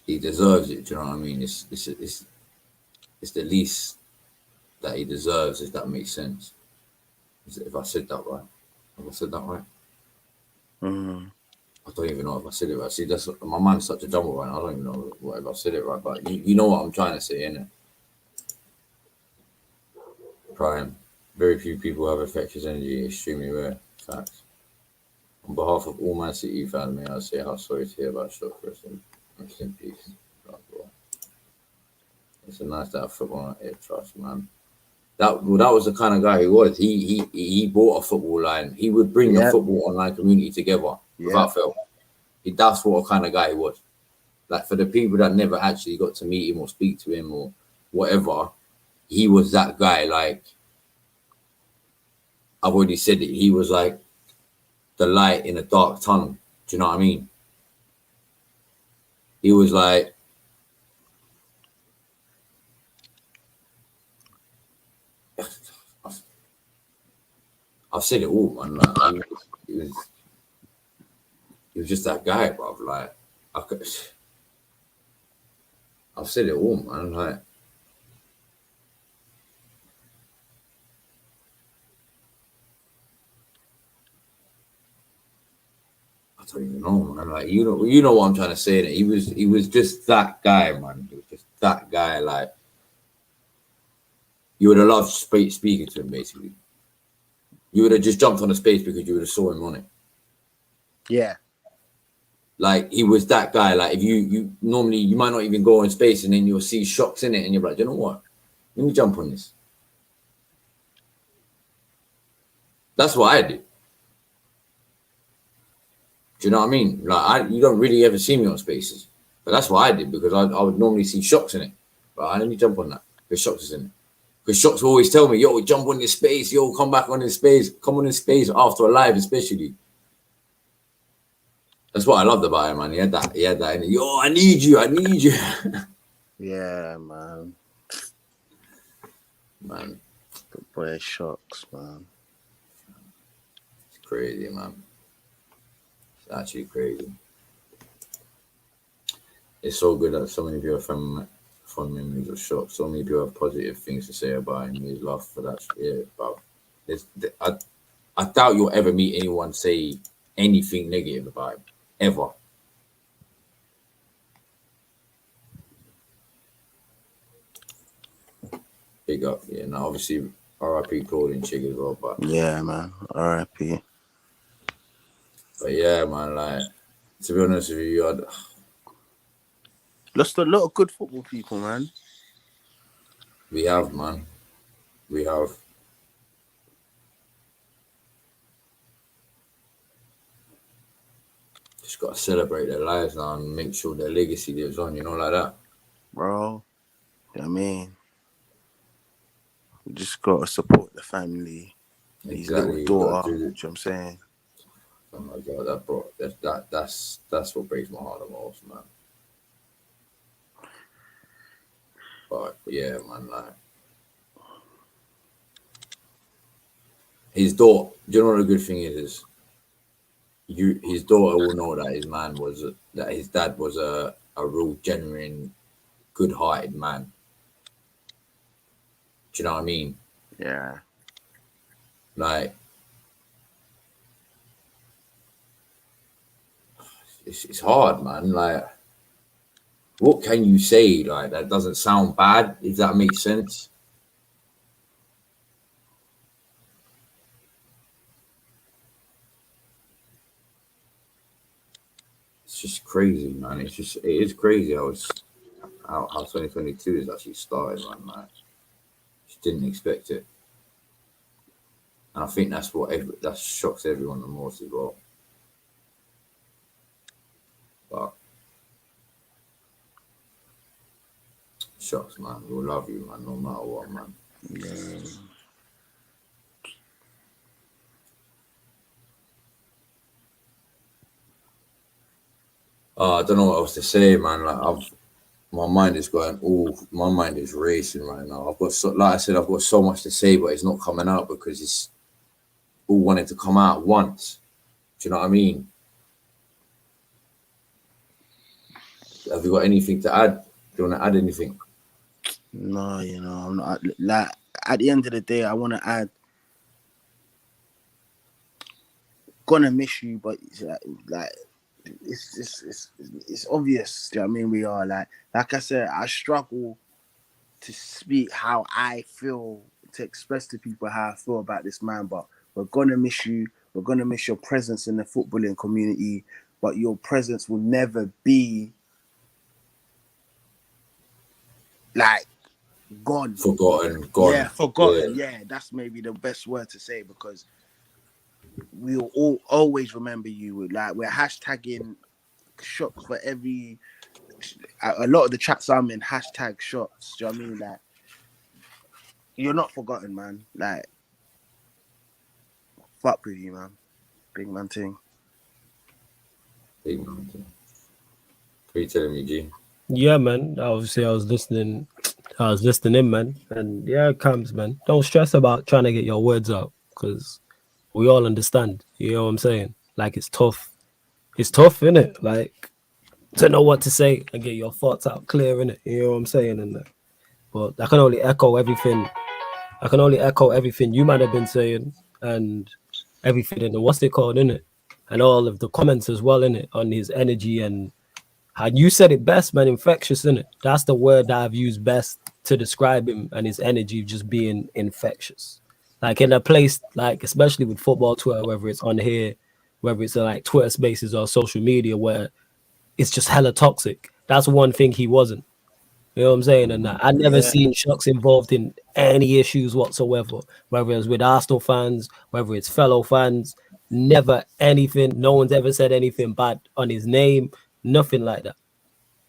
he deserves it. Do you know what I mean? It's the least that he deserves, if that makes sense. If I said that right. Have I said that right? Mm. I don't even know if I said it right. See, that's my mind's such a jumble right now. I don't even know if I said it right, but you know what I'm trying to say, innit? Prime. Very few people have infectious energy, extremely rare. Facts. On behalf of all Man City fans, may I say how sorry to hear about SHOX. Rest in peace. It's a nice to have football on it, trust, man. That was the kind of guy he was. He brought a football line. He would bring the Yeah. football online community together Yeah. without fail. That's what kind of guy he was. Like for the people that never actually got to meet him or speak to him or whatever, he was that guy. Like I've already said it, he was like the light in a dark tunnel. Do you know what I mean? He was like I've said it all, man. Like, he was just that guy, bro. Like I've said it all, man. Like I don't even know, man. Like you know what I'm trying to say. That he was just that guy, man. He was just that guy. Like you would have loved speaking to him, basically. You would have just jumped on the space because you would have saw him on it. Yeah. Like he was that guy. Like if you normally you might not even go in space and then you'll see SHOX in it and you're like, you know what? Let me jump on this. That's what I did. Do you know what I mean? Like you don't really ever see me on spaces, but that's what I did because I would normally see SHOX in it. Right, let me jump on that because SHOX is in it. Because SHOX will always tell me, yo, jump on this space, yo, come back on this space, come on this space after a live, especially. That's what I loved about him, man. He had that. And yo, I need you. Yeah, man. Man, The boy SHOX, man. it's crazy, man. It's actually crazy. it's so good that so many people have fond memories of SHOX. So many people have positive things to say about him. His love for that. Yeah, but I doubt you'll ever meet anyone say anything negative about him ever. Big up, yeah. Now, obviously, R.I.P. Claudine Chig as well, but Yeah, man. R.I.P. But yeah, man. Like, to be honest with you, Lost a lot of good football people, man. we have, man. We have. Just got to celebrate their lives now and make sure their legacy lives on. You know, like that. Bro. You know what I mean? We just gotta support the family, his little Exactly. You got daughter. to do You know it. what I'm saying? Oh my god, that bro. That's what breaks my heart the most, man. But yeah, man. Like his daughter. Do you know what the good thing is? His daughter will know that his dad was a real genuine, good-hearted man. Do you know what I mean? Yeah. Like it's hard, man. Like, what can you say? Like, that doesn't sound bad, if that makes sense. It's just crazy, man. It is crazy how 2022 is actually started, man. Like, just didn't expect it, and I think that shocks everyone the most as well. But shocks, man. We'll love you, man, no matter what, man. Yeah. I don't know what else to say, man. My mind is going. Oh, my mind is racing right now. Like I said, I've got so much to say, but it's not coming out because it's all wanting to come out at once. Do you know what I mean? Have you got anything to add? Do you want to add anything? No, you know, I'm not like at the end of the day I wanna add gonna miss you, but like it's obvious. Do you know what I mean? We are like I said, I struggle to speak how I feel, to express to people how I feel about this man, but we're gonna miss you. We're gonna miss your presence in the footballing community, but your presence will never be like gone. Forgotten, Yeah, gone. Yeah, forgotten. Yeah, that's maybe the best word to say because we'll all always remember you. Like we're hashtagging shots for every. A lot of the chats I'm in hashtag shots. Do you know what I mean? Like you're not forgotten, man. Like fuck with you, man. Big man thing. big mountain. What are you telling me, G? Yeah, man. Obviously, I was listening. I was listening in, man. And yeah, it comes, man. Don't stress about trying to get your words out because we all understand. You know what I'm saying? Like it's tough. It's tough, innit? Like to know what to say and get your thoughts out clear, innit? You know what I'm saying? And but I can only echo everything. I can only echo everything you might have been saying and everything in the what's it called, innit? And all of the comments as well, innit? On his energy and you said it best, man. Infectious, innit? That's the word that I've used best to describe him and his energy just being infectious. Like in a place, like especially with football Twitter, whether it's on here, whether it's like Twitter Spaces or social media, where it's just hella toxic. That's one thing he wasn't. You know what I'm saying? And I never Yeah, seen SHOX involved in any issues whatsoever, whether it's with Arsenal fans, whether it's fellow fans, never anything. No one's ever said anything bad on his name, nothing like that.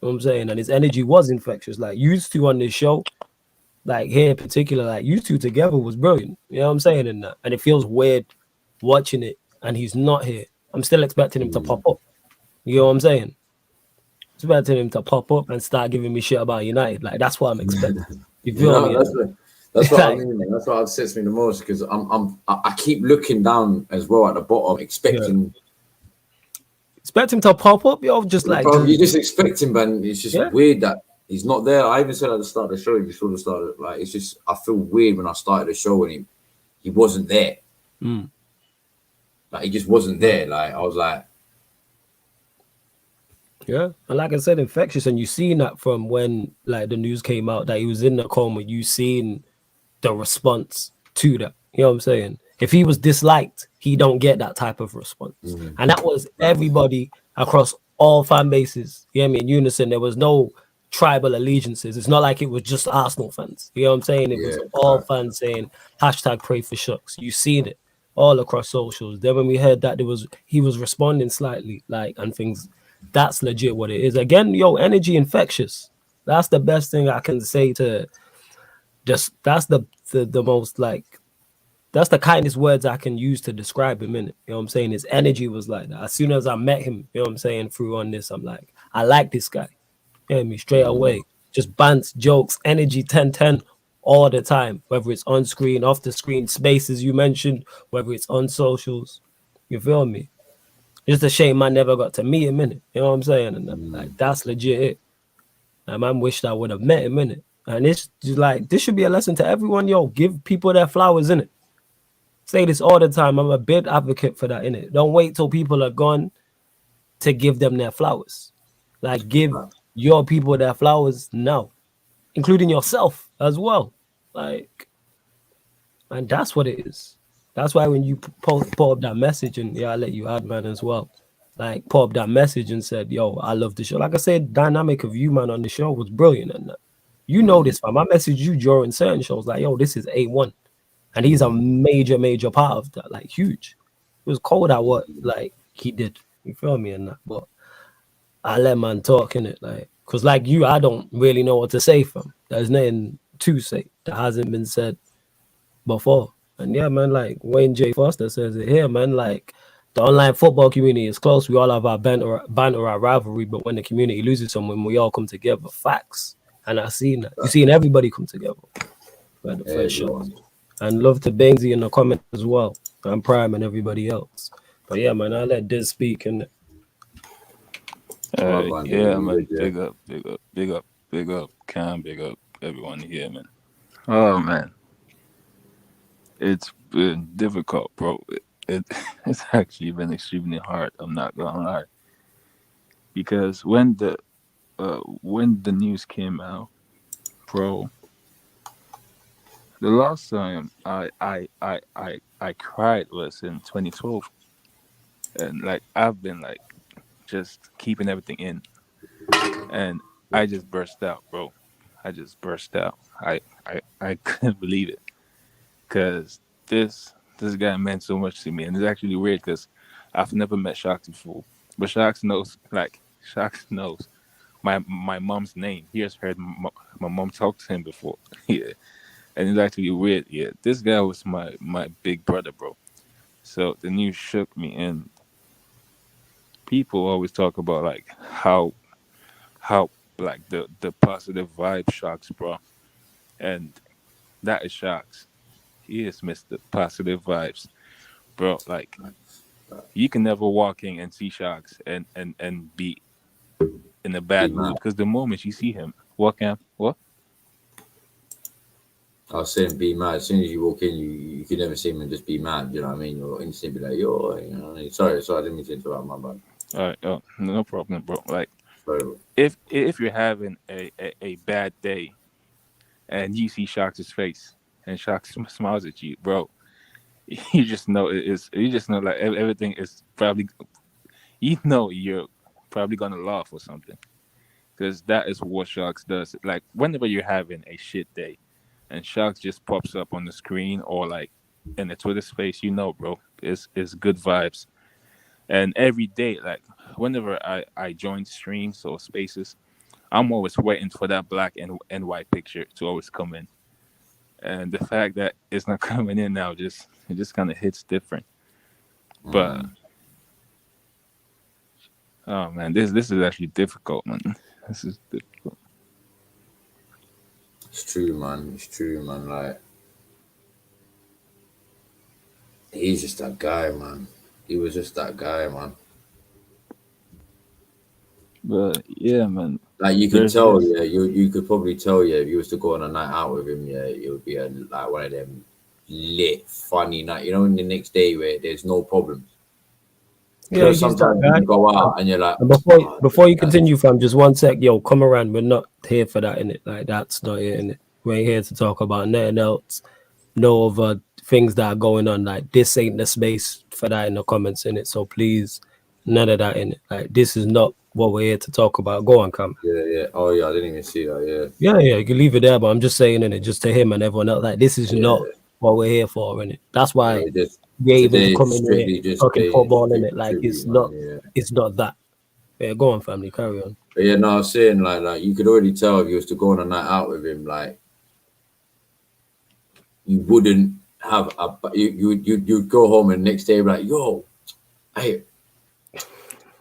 You know what I'm saying? And his energy was infectious. Like used to on this show, like here in particular, like you two together was brilliant. You know what I'm saying? And it feels weird watching it and he's not here. I'm still expecting him to pop up. You know what I'm saying? Expecting him to pop up and start giving me shit about United. Like that's what I'm expecting. You You feel know, me? that's what I Like, mean, man. That's what upsets me the most because I keep looking down as well at the bottom, yeah. expecting Expect him to pop up, yo. Just like, Bro, you just expect him, man. It's just yeah. weird that he's not there. I even said at the start of the show, if you saw the start, like it's just I feel weird when I started the show and he wasn't there. Mm. Like he just wasn't there. Like I was like, Yeah, and like I said, infectious, and you seen that from when like the news came out that he was in the coma. You seen the response to that. You know what I'm saying? If he was disliked, he don't get that type of response, and that was everybody across all fan bases. You know what I mean? In unison, there was no tribal allegiances. It's not like it was just Arsenal fans. You know what I'm saying? It was all fans saying hashtag pray for SHOX. You seen it all across socials. Then when we heard that he was responding slightly, like, and things, that's legit what it is. Again, yo, energy infectious. That's the best thing I can say to just that's the most like that's the kindest words I can use to describe him in it. You know what I'm saying? His energy was like that. As soon as I met him, you know what I'm saying, through on this, I'm like, I like this guy. You know what I mean? Straight away. Just bants, jokes, energy 10-10 all the time, whether it's on screen, off the screen, spaces you mentioned, whether it's on socials. You feel me? Just a shame I never got to meet him in it. You know what I'm saying? And like that's legit it. And man wished I would have met him in it. And it's just like this should be a lesson to everyone. Yo, give people their flowers in it. Say this all the time. I'm a big advocate for that in it. Don't wait till people are gone to give them their flowers. Like give your people their flowers now, including yourself as well. Like, and that's what it is. That's why when you put up that message, and yeah, I'll let you add, man, as well. Like, put up that message and said, yo, I love the show. Like I said, dynamic of you, man, on the show was brilliant. And you know this, fam. I messaged you during certain shows, like, yo, this is A1. And he's a major, major part of that, like, huge. It was cold at what, like, he did. You feel me? And that, but I let man talk in it, like, because like you, I don't really know what to say, fam. There's nothing to say that hasn't been said before. And yeah, man, like Wayne J. Foster says it here, man. Like the online football community is close. We all have our banter, our rivalry, but when the community loses someone, we all come together. Facts. And I seen that. You seen everybody come together for the first shot. And love to Bangsy in the comment as well. And Prime and everybody else. But yeah, man, I'll let Diz speak and yeah, man. Big up, Cam, big up everyone here, man. Oh man. It's been difficult, bro. It's actually been extremely hard. I'm not gonna lie, because when the news came out, bro, the last time I cried was in 2012, and like I've been like just keeping everything in, and I just burst out, bro. I just burst out. I couldn't believe it, because this guy meant so much to me, and it's actually weird because I've never met SHOX before, but SHOX knows my mom's name. He has heard my mom talk to him before. Yeah, and it's actually weird. Yeah, this guy was my big brother, bro. So the news shook me, and people always talk about like how like the positive vibe SHOX, bro, and that is SHOX. He is Mr. Positive Vibes, bro. Like you can never walk in and see SHOX and be in a bad mood, because the moment you see him walk in, what? I was saying be mad. As soon as you walk in, you can never see him and just be mad. You know what I mean? You'll instantly be like, yo, you know what I mean? Sorry, I didn't mean to interrupt, my bad. All right, oh, no problem, bro. Like Sorry. if you're having a bad day and you see SHOX's face and SHOX smiles at you, bro, you just know you just know like everything is probably, you know, you're probably gonna laugh or something, because that is what SHOX does. Like whenever you're having a shit day and SHOX just pops up on the screen or like in the Twitter space, you know, bro, it's good vibes. And every day, like whenever I join streams or spaces, I'm always waiting for that black and white picture to always come in. And the fact that it's not coming in now, it just kind of hits different. But oh man, this is actually difficult, man. This is difficult. It's true, man. Like he's just that guy, man. He was just that guy, man. But yeah, man. Like you could There's tell, this. yeah, you could probably tell, yeah, if you was to go on a night out with him, yeah, it would be like one of them lit, funny night. You know, in the next day where there's no problems. You Yeah, know, he's that sometimes guy. you go out and you're like, And oh, before you that's continue, fam, just one sec, yo, come around. We're not here for that, innit? Like that's not it, innit? We ain't here to talk about nothing else. No other things that are going on. Like this ain't the space for that in the comments, innit? So please, none of that in it. Like this is not what we're here to talk about. Go on, Cam. yeah. Oh yeah, I didn't even see that. Yeah, you can leave it there, but I'm just saying in it, just to him and everyone else. Like this is Yeah, not what we're here for, innit? That's why yeah. Just we're even today, coming here strictly just talking paying football in it. Like tribute, man. Yeah. it's not that. Yeah, go on, family, carry on. But yeah, no, I was saying like you could already tell if you was to go on a night out with him, like you wouldn't have you'd go home and the next day be like, yo, hey,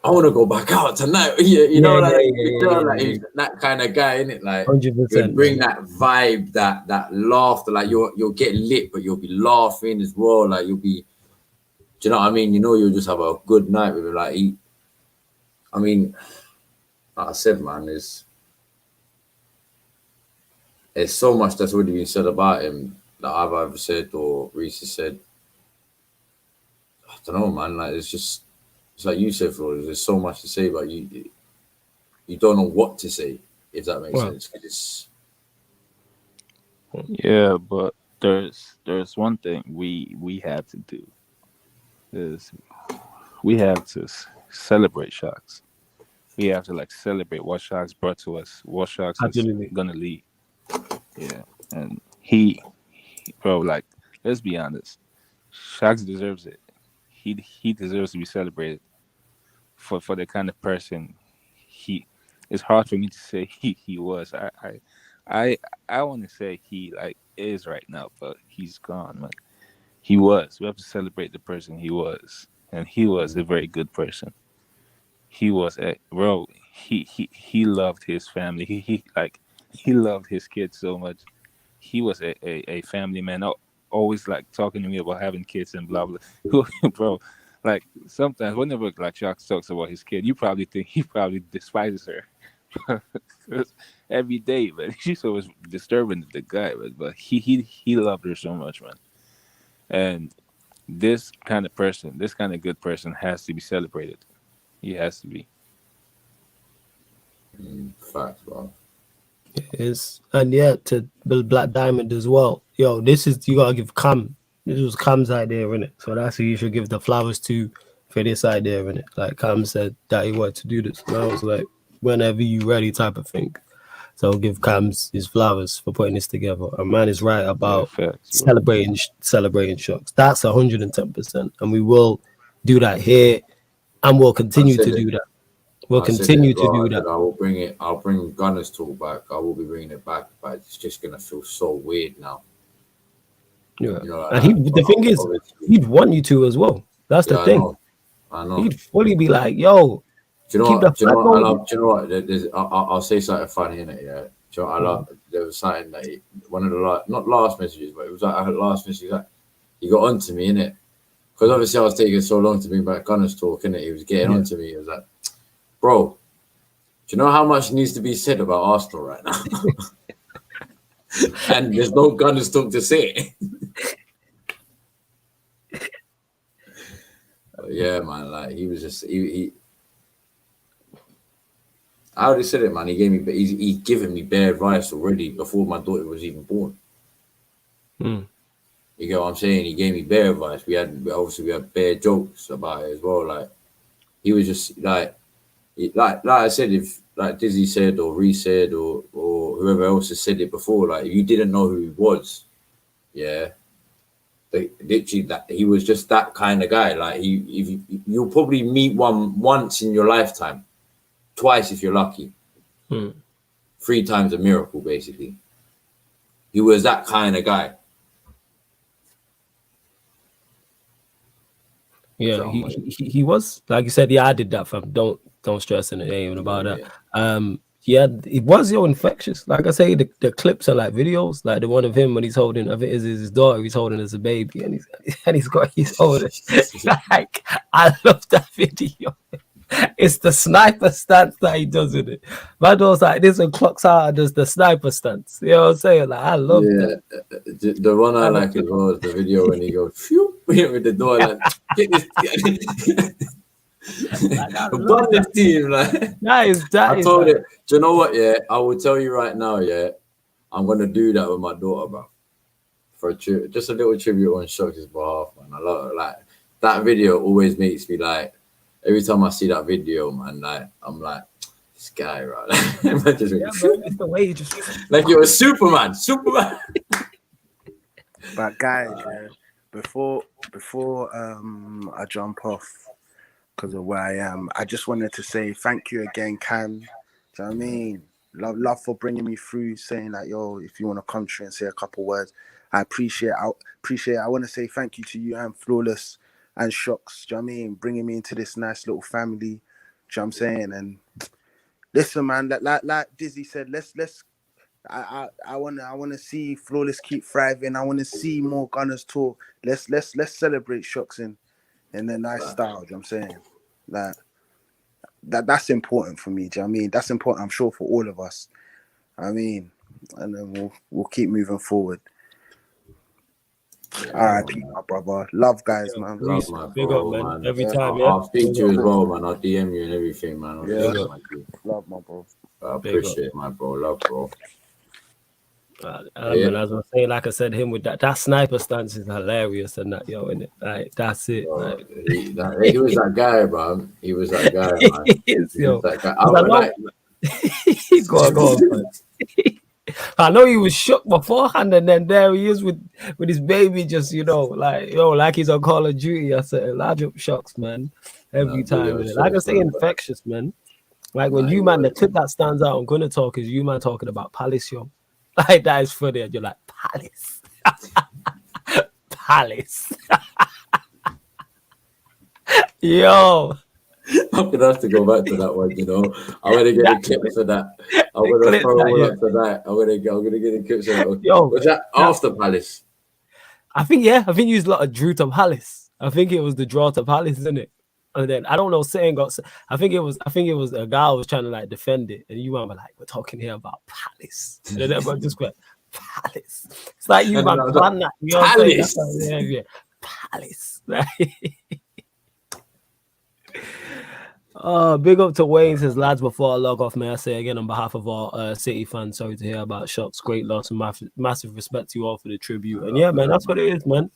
I want to go back out tonight. You know, like you know, like he's that kind of guy, isn't it? Like 100%. you'd bring that vibe, that laughter, like you'll get lit, but you'll be laughing as well. Like you'll be, do you know what I mean? You know, you'll just have a good night with him. Like I mean, like I said, man, there's so much that's already been said about him that I've either said or Reese has said. I don't know, man. Like it's like you said, Flo. There's so much to say about you. You don't know what to say, if that makes sense. It's... Yeah, but there's one thing we have to do is we have to celebrate SHOX. We have to like celebrate what SHOX brought to us, what SHOX is gonna lead. Yeah, and bro, like let's be honest, SHOX deserves it. He deserves to be celebrated for the kind of person he. It's hard for me to say he was. I want to say he like is right now, but he's gone, man. He was. We have to celebrate the person he was, and he was a very good person. He was a bro. He loved his family. He loved his kids so much. He was a family man. Always like talking to me about having kids and blah blah. Bro, like sometimes whenever like SHOX talks about his kid, you probably think he probably despises her. Every day, but she's always disturbing the guy, but he loved her so much, man. And this kind of person, this kind of good person has to be celebrated. He has to be. Facts, bro. Is and yeah, to build Black Diamond as well. Yo, this is you gotta give Cam. This was Cam's idea, innit? So that's who you should give the flowers to for this idea, innit? Like Cam said that he wanted to do this. And I was like, whenever you ready type of thing. So I'll give Cam's his flowers for putting this together. And man is right about celebrating SHOX. That's 110%. And we will do that here and we'll continue to do that. We'll continue to do that. I will bring it. I'll bring Gunner's talk back. I will be bringing it back, but it's just gonna feel so weird now. Yeah, you know, like and the thing is, he'd want you to as well. That's the thing. I know. He'd fully be like, "Yo, do you know what? Do you know what? I love. Do you know what? I'll say something funny in it. Yeah. Do you know what I love? There was something that one of the not last messages, but it was like I heard last message. Like he got onto me in it because obviously I was taking so long to bring back Gunner's talk. In it, he was getting onto me. He was like, "Bro, do you know how much needs to be said about Arsenal right now?" And there's no Gunner's talk to say. Yeah, man. Like he was just he I already said it, man. He gave me, he's given me bare advice already before my daughter was even born. You get what I'm saying? He gave me bare advice. We had bare jokes about it as well. Like he was just like I said, if like Dizzy said or Reese said or whoever else has said it before, like if you didn't know who he was, yeah, literally that he was just that kind of guy. Like you'll probably meet one once in your lifetime. Twice if you're lucky. 3 times a miracle, basically. He was that kind of guy. Yeah, so, he was, like you said, yeah, I did that, fam. Don't stress in it, ain't even about that. It was infectious. Like I say, the clips are like videos, like the one of him when he's holding, I think is his daughter, he's holding as a baby, and he's holding. Like I love that video. It's the sniper stance that he does with it. My daughter's like this and clocks out and does the sniper stance. You know what I'm saying? Like, I love that. The one I like as well is the video when he goes phew, with the door like get this burn this team like I told it. Do you know what? Yeah, I will tell you right now. Yeah, I'm gonna do that with my daughter, bro. For just a little tribute on SHOX' behalf, man. I love it. Like that video always makes me like every time I see that video, man. Like I'm like this guy, right? That's the way you just like you're a Superman. But guys, yeah, before I jump off because of where I am, I just wanted to say thank you again, Cam. Do you know what I mean? Love for bringing me through, saying that, yo, if you want to come through and say a couple words, I appreciate it. I want to say thank you to you and Flawless and SHOX. Do you know what I mean? Bringing me into this nice little family. Do you know what I'm saying? And listen, man, like Dizzy said, I want to see Flawless keep thriving. I want to see more Gunners tour. Let's celebrate SHOX in a nice style. Do you know what I'm saying? Like that's important for me. Do you know what I mean? That's important, I'm sure, for all of us. I mean, and then we'll keep moving forward. All right, my brother. Love, guys, man. Love, my bro, man. Every time, yeah. I'll speak to you as well, man. I'll DM you and everything, man. Love, my bro. I appreciate my bro. Love, bro. Man, as I was saying, like I said, him with that sniper stance is hilarious, and that innit? Like that's it. Like, he was that guy, bro. He was that guy, man. He was that guy. Go on. I know he was shook beforehand, and then there he is with his baby, just like he's on Call of Duty. I said, large up SHOX, man, every time. Like I say, infectious, man. Like when you man, the clip that stands out, I'm gonna talk is you man talking about Palace, yo. Like that is funny, and you're like Palace, Palace, yo. I'm gonna have to go back to that one, I'm gonna get a clip for that. I'm gonna throw one up for that. I'm gonna get a clip for that. Yo, was that after Palace? I think you used a lot of Drew to Palace. I think it was the draw to Palace, isn't it? And then I don't know, I think it was a guy who was trying to like defend it, and you were like, we're talking here about Palace. And then everyone just went Palace. It's like you man plan that. You know Palace. Yeah. Palace. Big up to Wayne, says lads. Before I log off, may I say again on behalf of our City fans, sorry to hear about SHOX. Great loss and massive respect to you all for the tribute. And yeah, man, that's what it is, man.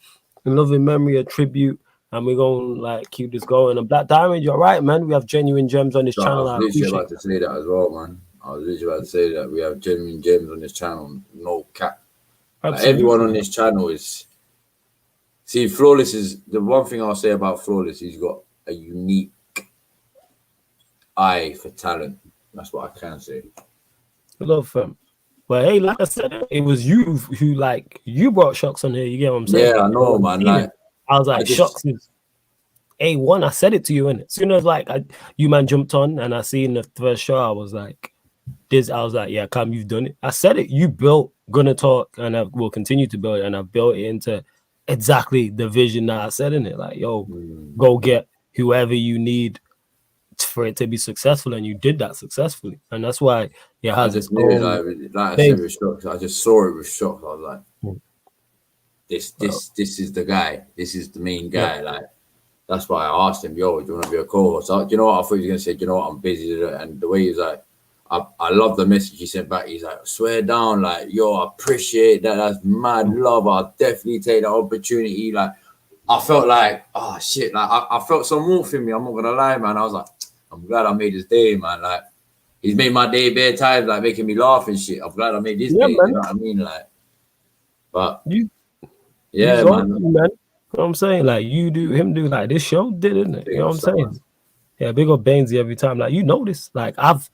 In loving memory, a tribute. And we're gonna keep this going. And Black Diamond, you're right, man. We have genuine gems on this channel. I was literally about to say that as well, man. I was literally about to say that we have genuine gems on this channel. No cap. Like, everyone on this channel is. See, Flawless is the one thing I'll say about Flawless. He's got a unique eye for talent. That's what I can say. Love him. But hey, like I said, it was you who you brought SHOX on here. You get what I'm saying? Yeah, I know, man. I was like, SHOX is A1. I said it to you, innit? As soon as you man jumped on and I seen the first show, I was like, yeah, Cam, you've done it. I said it. You built Gonna Talk, and I will continue to build it, and I've built it into exactly the vision that I said in it. Like, yo, go get whoever you need for it to be successful, and you did that successfully. And that's why it has its own. Like I said with SHOX, I just saw it with SHOX. I was like, this is the guy. This is the main guy. Yeah. Like, that's why I asked him, yo, do you want to be a co-host? So, you know what? I thought he was going to say, you know what? I'm busy. And the way he's like, I love the message he sent back. He's like, swear down. Like, yo, I appreciate that. That's mad love. I'll definitely take the opportunity. Like, I felt like, oh, shit. Like, I felt some warmth in me. I'm not going to lie, man. I was like, I'm glad I made his day, man. Like, he's made my day bare times, like, making me laugh and shit. I'm glad I made his day. Man. You know what I mean? Like, but... Yeah, man. You know what I'm saying? Like, him do like this show didn't it? You know what I'm saying? Yeah, big up Bainesy every time. Like, you know this. Like, I've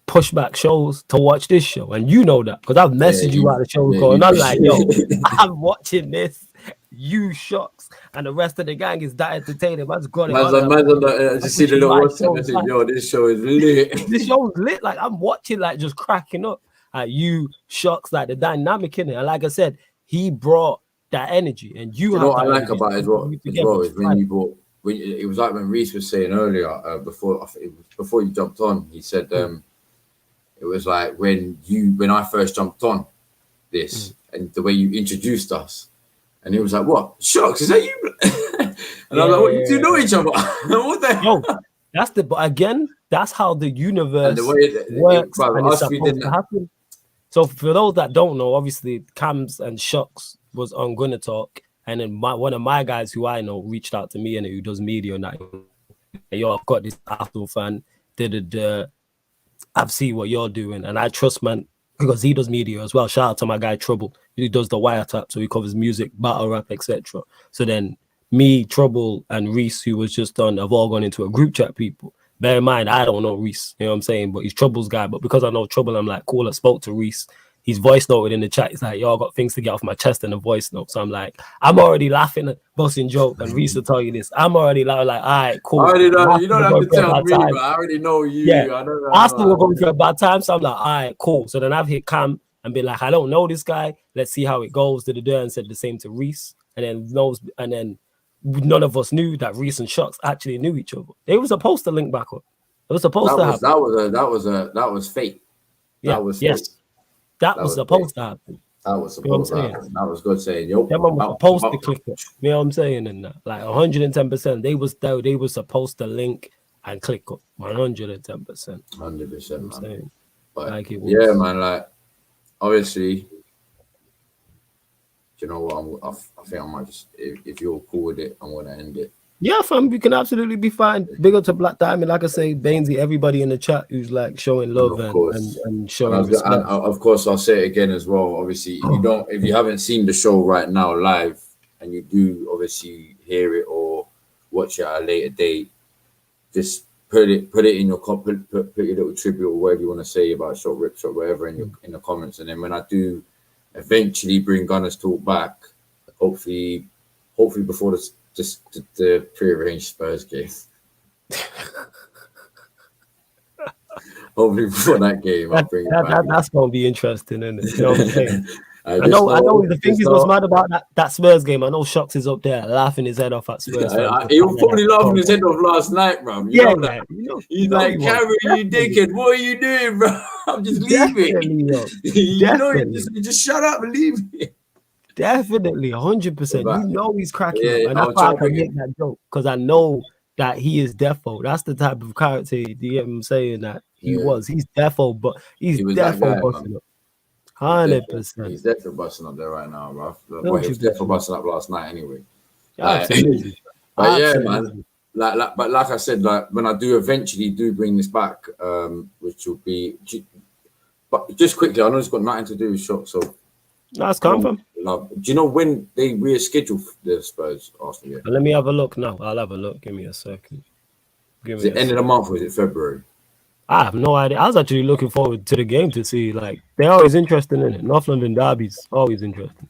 pushed back shows to watch this show, and you know that because I've messaged you while the show's going. I'm like, yo, I'm watching this. You SHOX, and the rest of the gang is that entertaining. I just got it. I just see the little WhatsApp message. Yo, this show is lit. This show is lit. Like, I'm watching, like, just cracking up. Like, you SHOX, like the dynamic in it. And like I said, he brought that energy, and you know what I like about it as well is when when it was like when Reese was saying earlier, before you jumped on, he said it was like when I first jumped on this and the way you introduced us, and he was like, "What? SHOX, is that you?" And I was like, "What? You two know each other? What the hell?" No, but again, that's how the universe and the way works, and it's supposed to happen. So for those that don't know, obviously Cams and SHOX was on Gonna Talk, and then one of my guys who I know reached out to me and who does media and that. Hey, yo, I've got this Arsenal fan. I've seen what you're doing, and I trust, man, because he does media as well. Shout out to my guy Trouble. He does the wiretap, so he covers music, battle rap, etc. So then me, Trouble, and Reese, who was just on, have all gone into a group chat. People, bear in mind, I don't know Reese, you know what I'm saying, but he's Trouble's guy. But because I know Trouble, I'm like, cool. I spoke to Reese. He's voice noted in the chat. He's like, yo, I got things to get off my chest in a voice note. So I'm like, I'm already laughing at busting joke, and Reese will tell you this. I'm already like, all right, cool. I already know. You don't have to tell me, but I already know you. Yeah. I know. Arsenal were going through a bad time, so I'm like, all right, cool. So then I've hit Cam and been like, I don't know this guy. Let's see how it goes. And said the same to Reese, and then none of us knew that Reese and SHOX actually knew each other. They were supposed to link back up. It was supposed to happen. That was fate. Yeah, that was supposed to happen. That was supposed to happen. That was good saying, yo. That one was supposed to click it. You know what I'm saying? And like 110%, they were supposed to link and click up 110%. 100%, man. But like it was. Yeah, man. Like obviously, you know what? I think I might just, if you're cool with it, I'm gonna end it. Yeah, fam, we can absolutely be fine. Big up to Black Diamond, like I say, Bainesy, everybody in the chat who's like showing love and showing respect. And of course, I'll say it again as well. Obviously, if you haven't seen the show right now live, and you do obviously hear it or watch it at a later date, just put it in your put your little tribute or whatever you want to say about Shot Rip Shot, whatever in the comments. And then when I do eventually bring Gunners Talk back, hopefully before the pre-arranged Spurs game. Hopefully before that game, I'll bring it back. That's gonna be interesting, isn't it? You know what I'm saying? I know. The thing is, what's mad about that Spurs game? I know SHOX is up there laughing his head off at Spurs. He was probably laughing his head off last night, bro. You know that. He's like, Cameron, you dickhead. What are you doing, bro? I'm just leaving. You just shut up and leave me. Definitely, 100%. You know he's cracking, and that's why I can make that joke, because I know that he is defo. That's the type of character, you get what I'm saying, that he was. He's defo, but he's defo busting up. 100%. He's definitely busting up there right now, bro. Well, he was definitely busting up last night anyway. Absolutely. But yeah, man. But like I said, like when I do eventually bring this back, which will be, but just quickly, I know it's got nothing to do with SHOX, so. That's confirmed. Do you know when they reschedule the Spurs Arsenal? Let me have a look now. I'll have a look. Give me a second. Is it end of the month or is it February? I have no idea. I was actually looking forward to the game to see. Like, they're always interesting in it. North London derbies always interesting.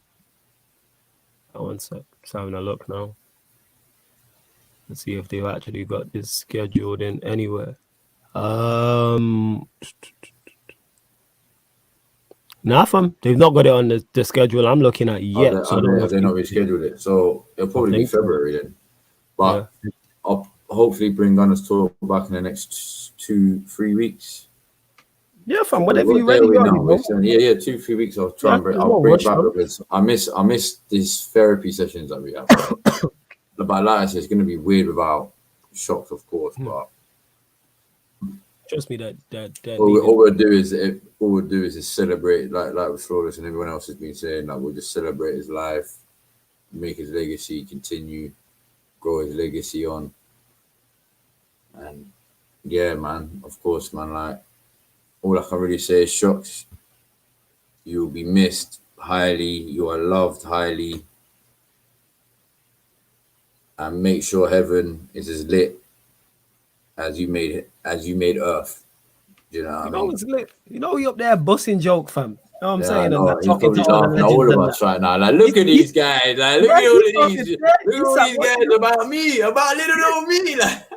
One sec. Just having a look now. Let's see if they've actually got this scheduled in anywhere. Nah, fam. They've not got it on the schedule I'm looking at yet. They're not rescheduled it. So it'll probably be February then. But I'll hopefully bring Gunners Talk back in the next 2-3 weeks. Yeah, fam. Whatever you're ready. 2-3 weeks. I'll try and bring it back because I miss these therapy sessions that we have. But like I said, it's going to be weird without SHOX, of course. But trust me, that all we'll do is celebrate, like with Flawless and everyone else has been saying, like we'll just celebrate his life, make his legacy continue, grow his legacy on. And yeah, man, of course, man, like all I can really say is SHOX, you will be missed highly, you are loved highly, and make sure heaven is as lit as you made Earth. You know what I mean? It's lit. You know, he up there busting joke, fam. You know what I'm saying? And talking to all of us right now. Like, look at these guys. Like, look at all these guys about me, about little old me. Like,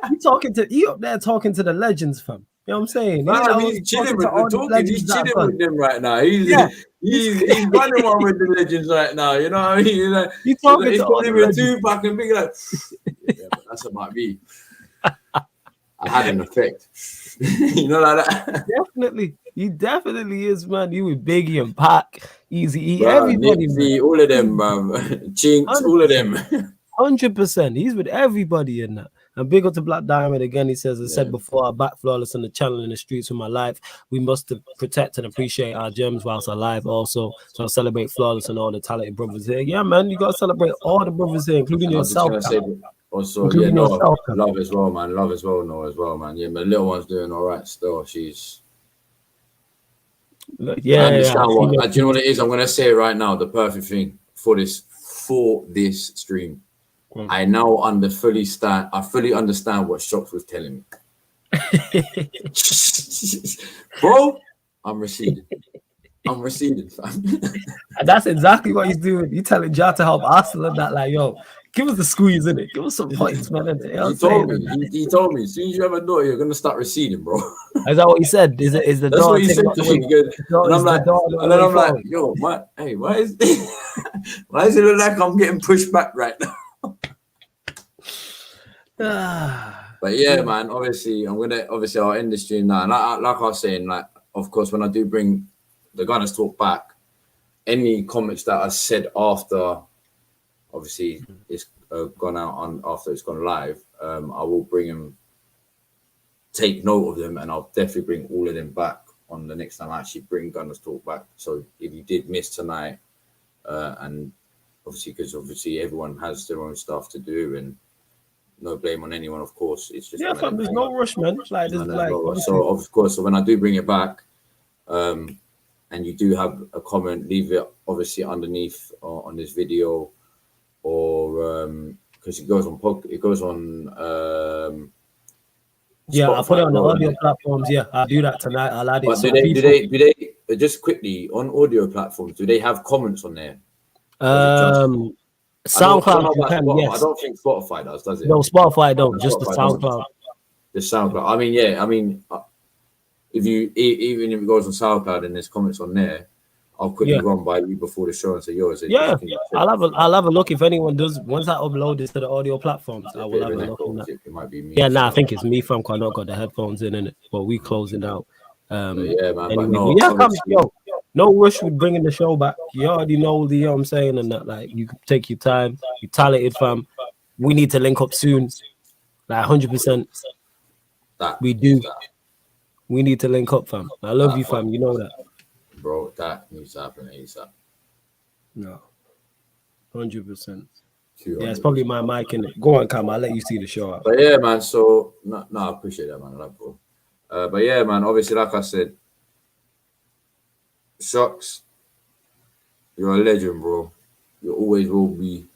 he up there talking to the legends, fam. You know what I'm saying? He's chilling with them right now. He's running one with the legends right now. You know what I mean? He's probably with Tupac and Big like. That's about me. I had an effect. You know, like that. Definitely. He definitely is, man. You with Biggie and Pac, Easy E, Bruh, everybody, Nipsey, man. all of them, bruv. Chinks, all of them. 100%. He's with everybody in that. And big up to Black Diamond again. He says, as I said before, I back flawless on the channel in the streets with my life. We must protect and appreciate our gems whilst alive also. So I celebrate flawless and all the talented brothers here. Yeah, man, you gotta celebrate all the brothers here, including yourself. Also, including yeah, no, yourself, love as well, man. Love as well, no, as well, man. Yeah, my little one's doing all right still. She's yeah, I understand what do you know what it is? I'm gonna say it right now, the perfect thing for this stream. I now I fully understand what SHOX was telling me. Bro, I'm receding, fam. And that's exactly what he's doing. You telling Ja to help Arsenal and that, like, yo, give us the squeeze, innit? Give us some points, man. You know he told me, as soon as you have a daughter, you're gonna start receding, bro. Is that what he said? Is the That's daughter what he said to me. And I'm like, yo, why is why does it look like I'm getting pushed back right now? But yeah, man, obviously I'll end the stream now. And like I was saying, like, of course, when I do bring the Gunners Talk back, any comments that I said after, obviously, it's gone out on after it's gone live, I will bring them, take note of them, and I'll definitely bring all of them back on the next time I actually bring Gunners Talk back. So if you did miss tonight, and obviously everyone has their own stuff to do, and no blame on anyone, of course. It's just there's no rush, man. Like, there's so of course, so when I do bring it back, and you do have a comment, leave it obviously underneath on this video, or because it goes on yeah, Spotify, I'll put it on the audio platforms. Yeah, I'll do that tonight. I'll add it. But do they just quickly on audio platforms? Do they have comments on there? SoundCloud, you can, yes. I don't think Spotify does it? No, Spotify don't. Just the SoundCloud. The SoundCloud. I mean, yeah. I mean, if you even if it goes on SoundCloud and there's comments on there, I'll quickly run by you before the show and say, "Yo, I'll have a look if anyone does. Once I upload this to the audio platforms, I will have a look on that. It might be me. Yeah, I think it's me from I've not got the headphones in it, but we closing out. Yeah, man. Anyway, no rush with bringing the show back. You already know you know what I'm saying, and that, like, you can take your time. You're talented, fam. We need to link up soon, like 100%. We do. We need to link up, fam. I love you, fam. You know that, bro. That needs to happen ASAP. No, 100%. Yeah, it's probably my mic in it. Go on, Cam. I'll let you see the show out. But yeah, man. So no, I appreciate that, man. I love, bro. But yeah, man. Obviously, like I said, SHOX, you're a legend, bro. You always will be.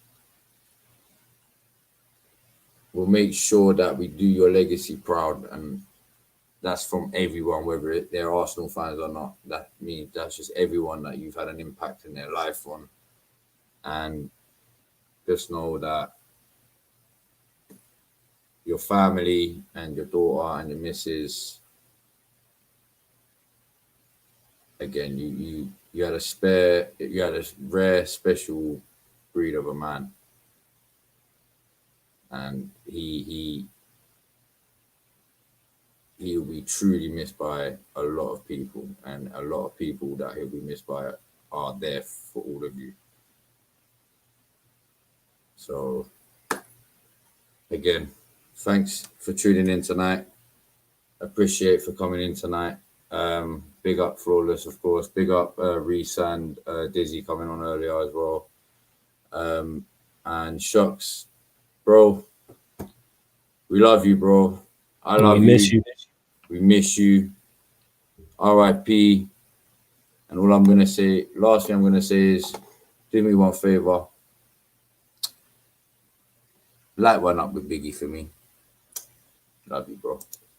We'll make sure that we do your legacy proud, and that's from everyone, whether they're Arsenal fans or not. That's just everyone that you've had an impact in their life on, and just know that your family and your daughter and your missus, again, you had a rare, special breed of a man, and he will be truly missed by a lot of people, and a lot of people that he'll be missed by are there for all of you. So again, thanks for tuning in tonight. Appreciate for coming in tonight. Big up Flawless, of course. Big up Reese and Dizzy coming on earlier as well. And SHOX, bro, we love you, bro. I love you. We miss you. RIP. And all I'm going to say, last thing I'm going to say is, do me one favor. Light one up with Biggie for me. Love you, bro.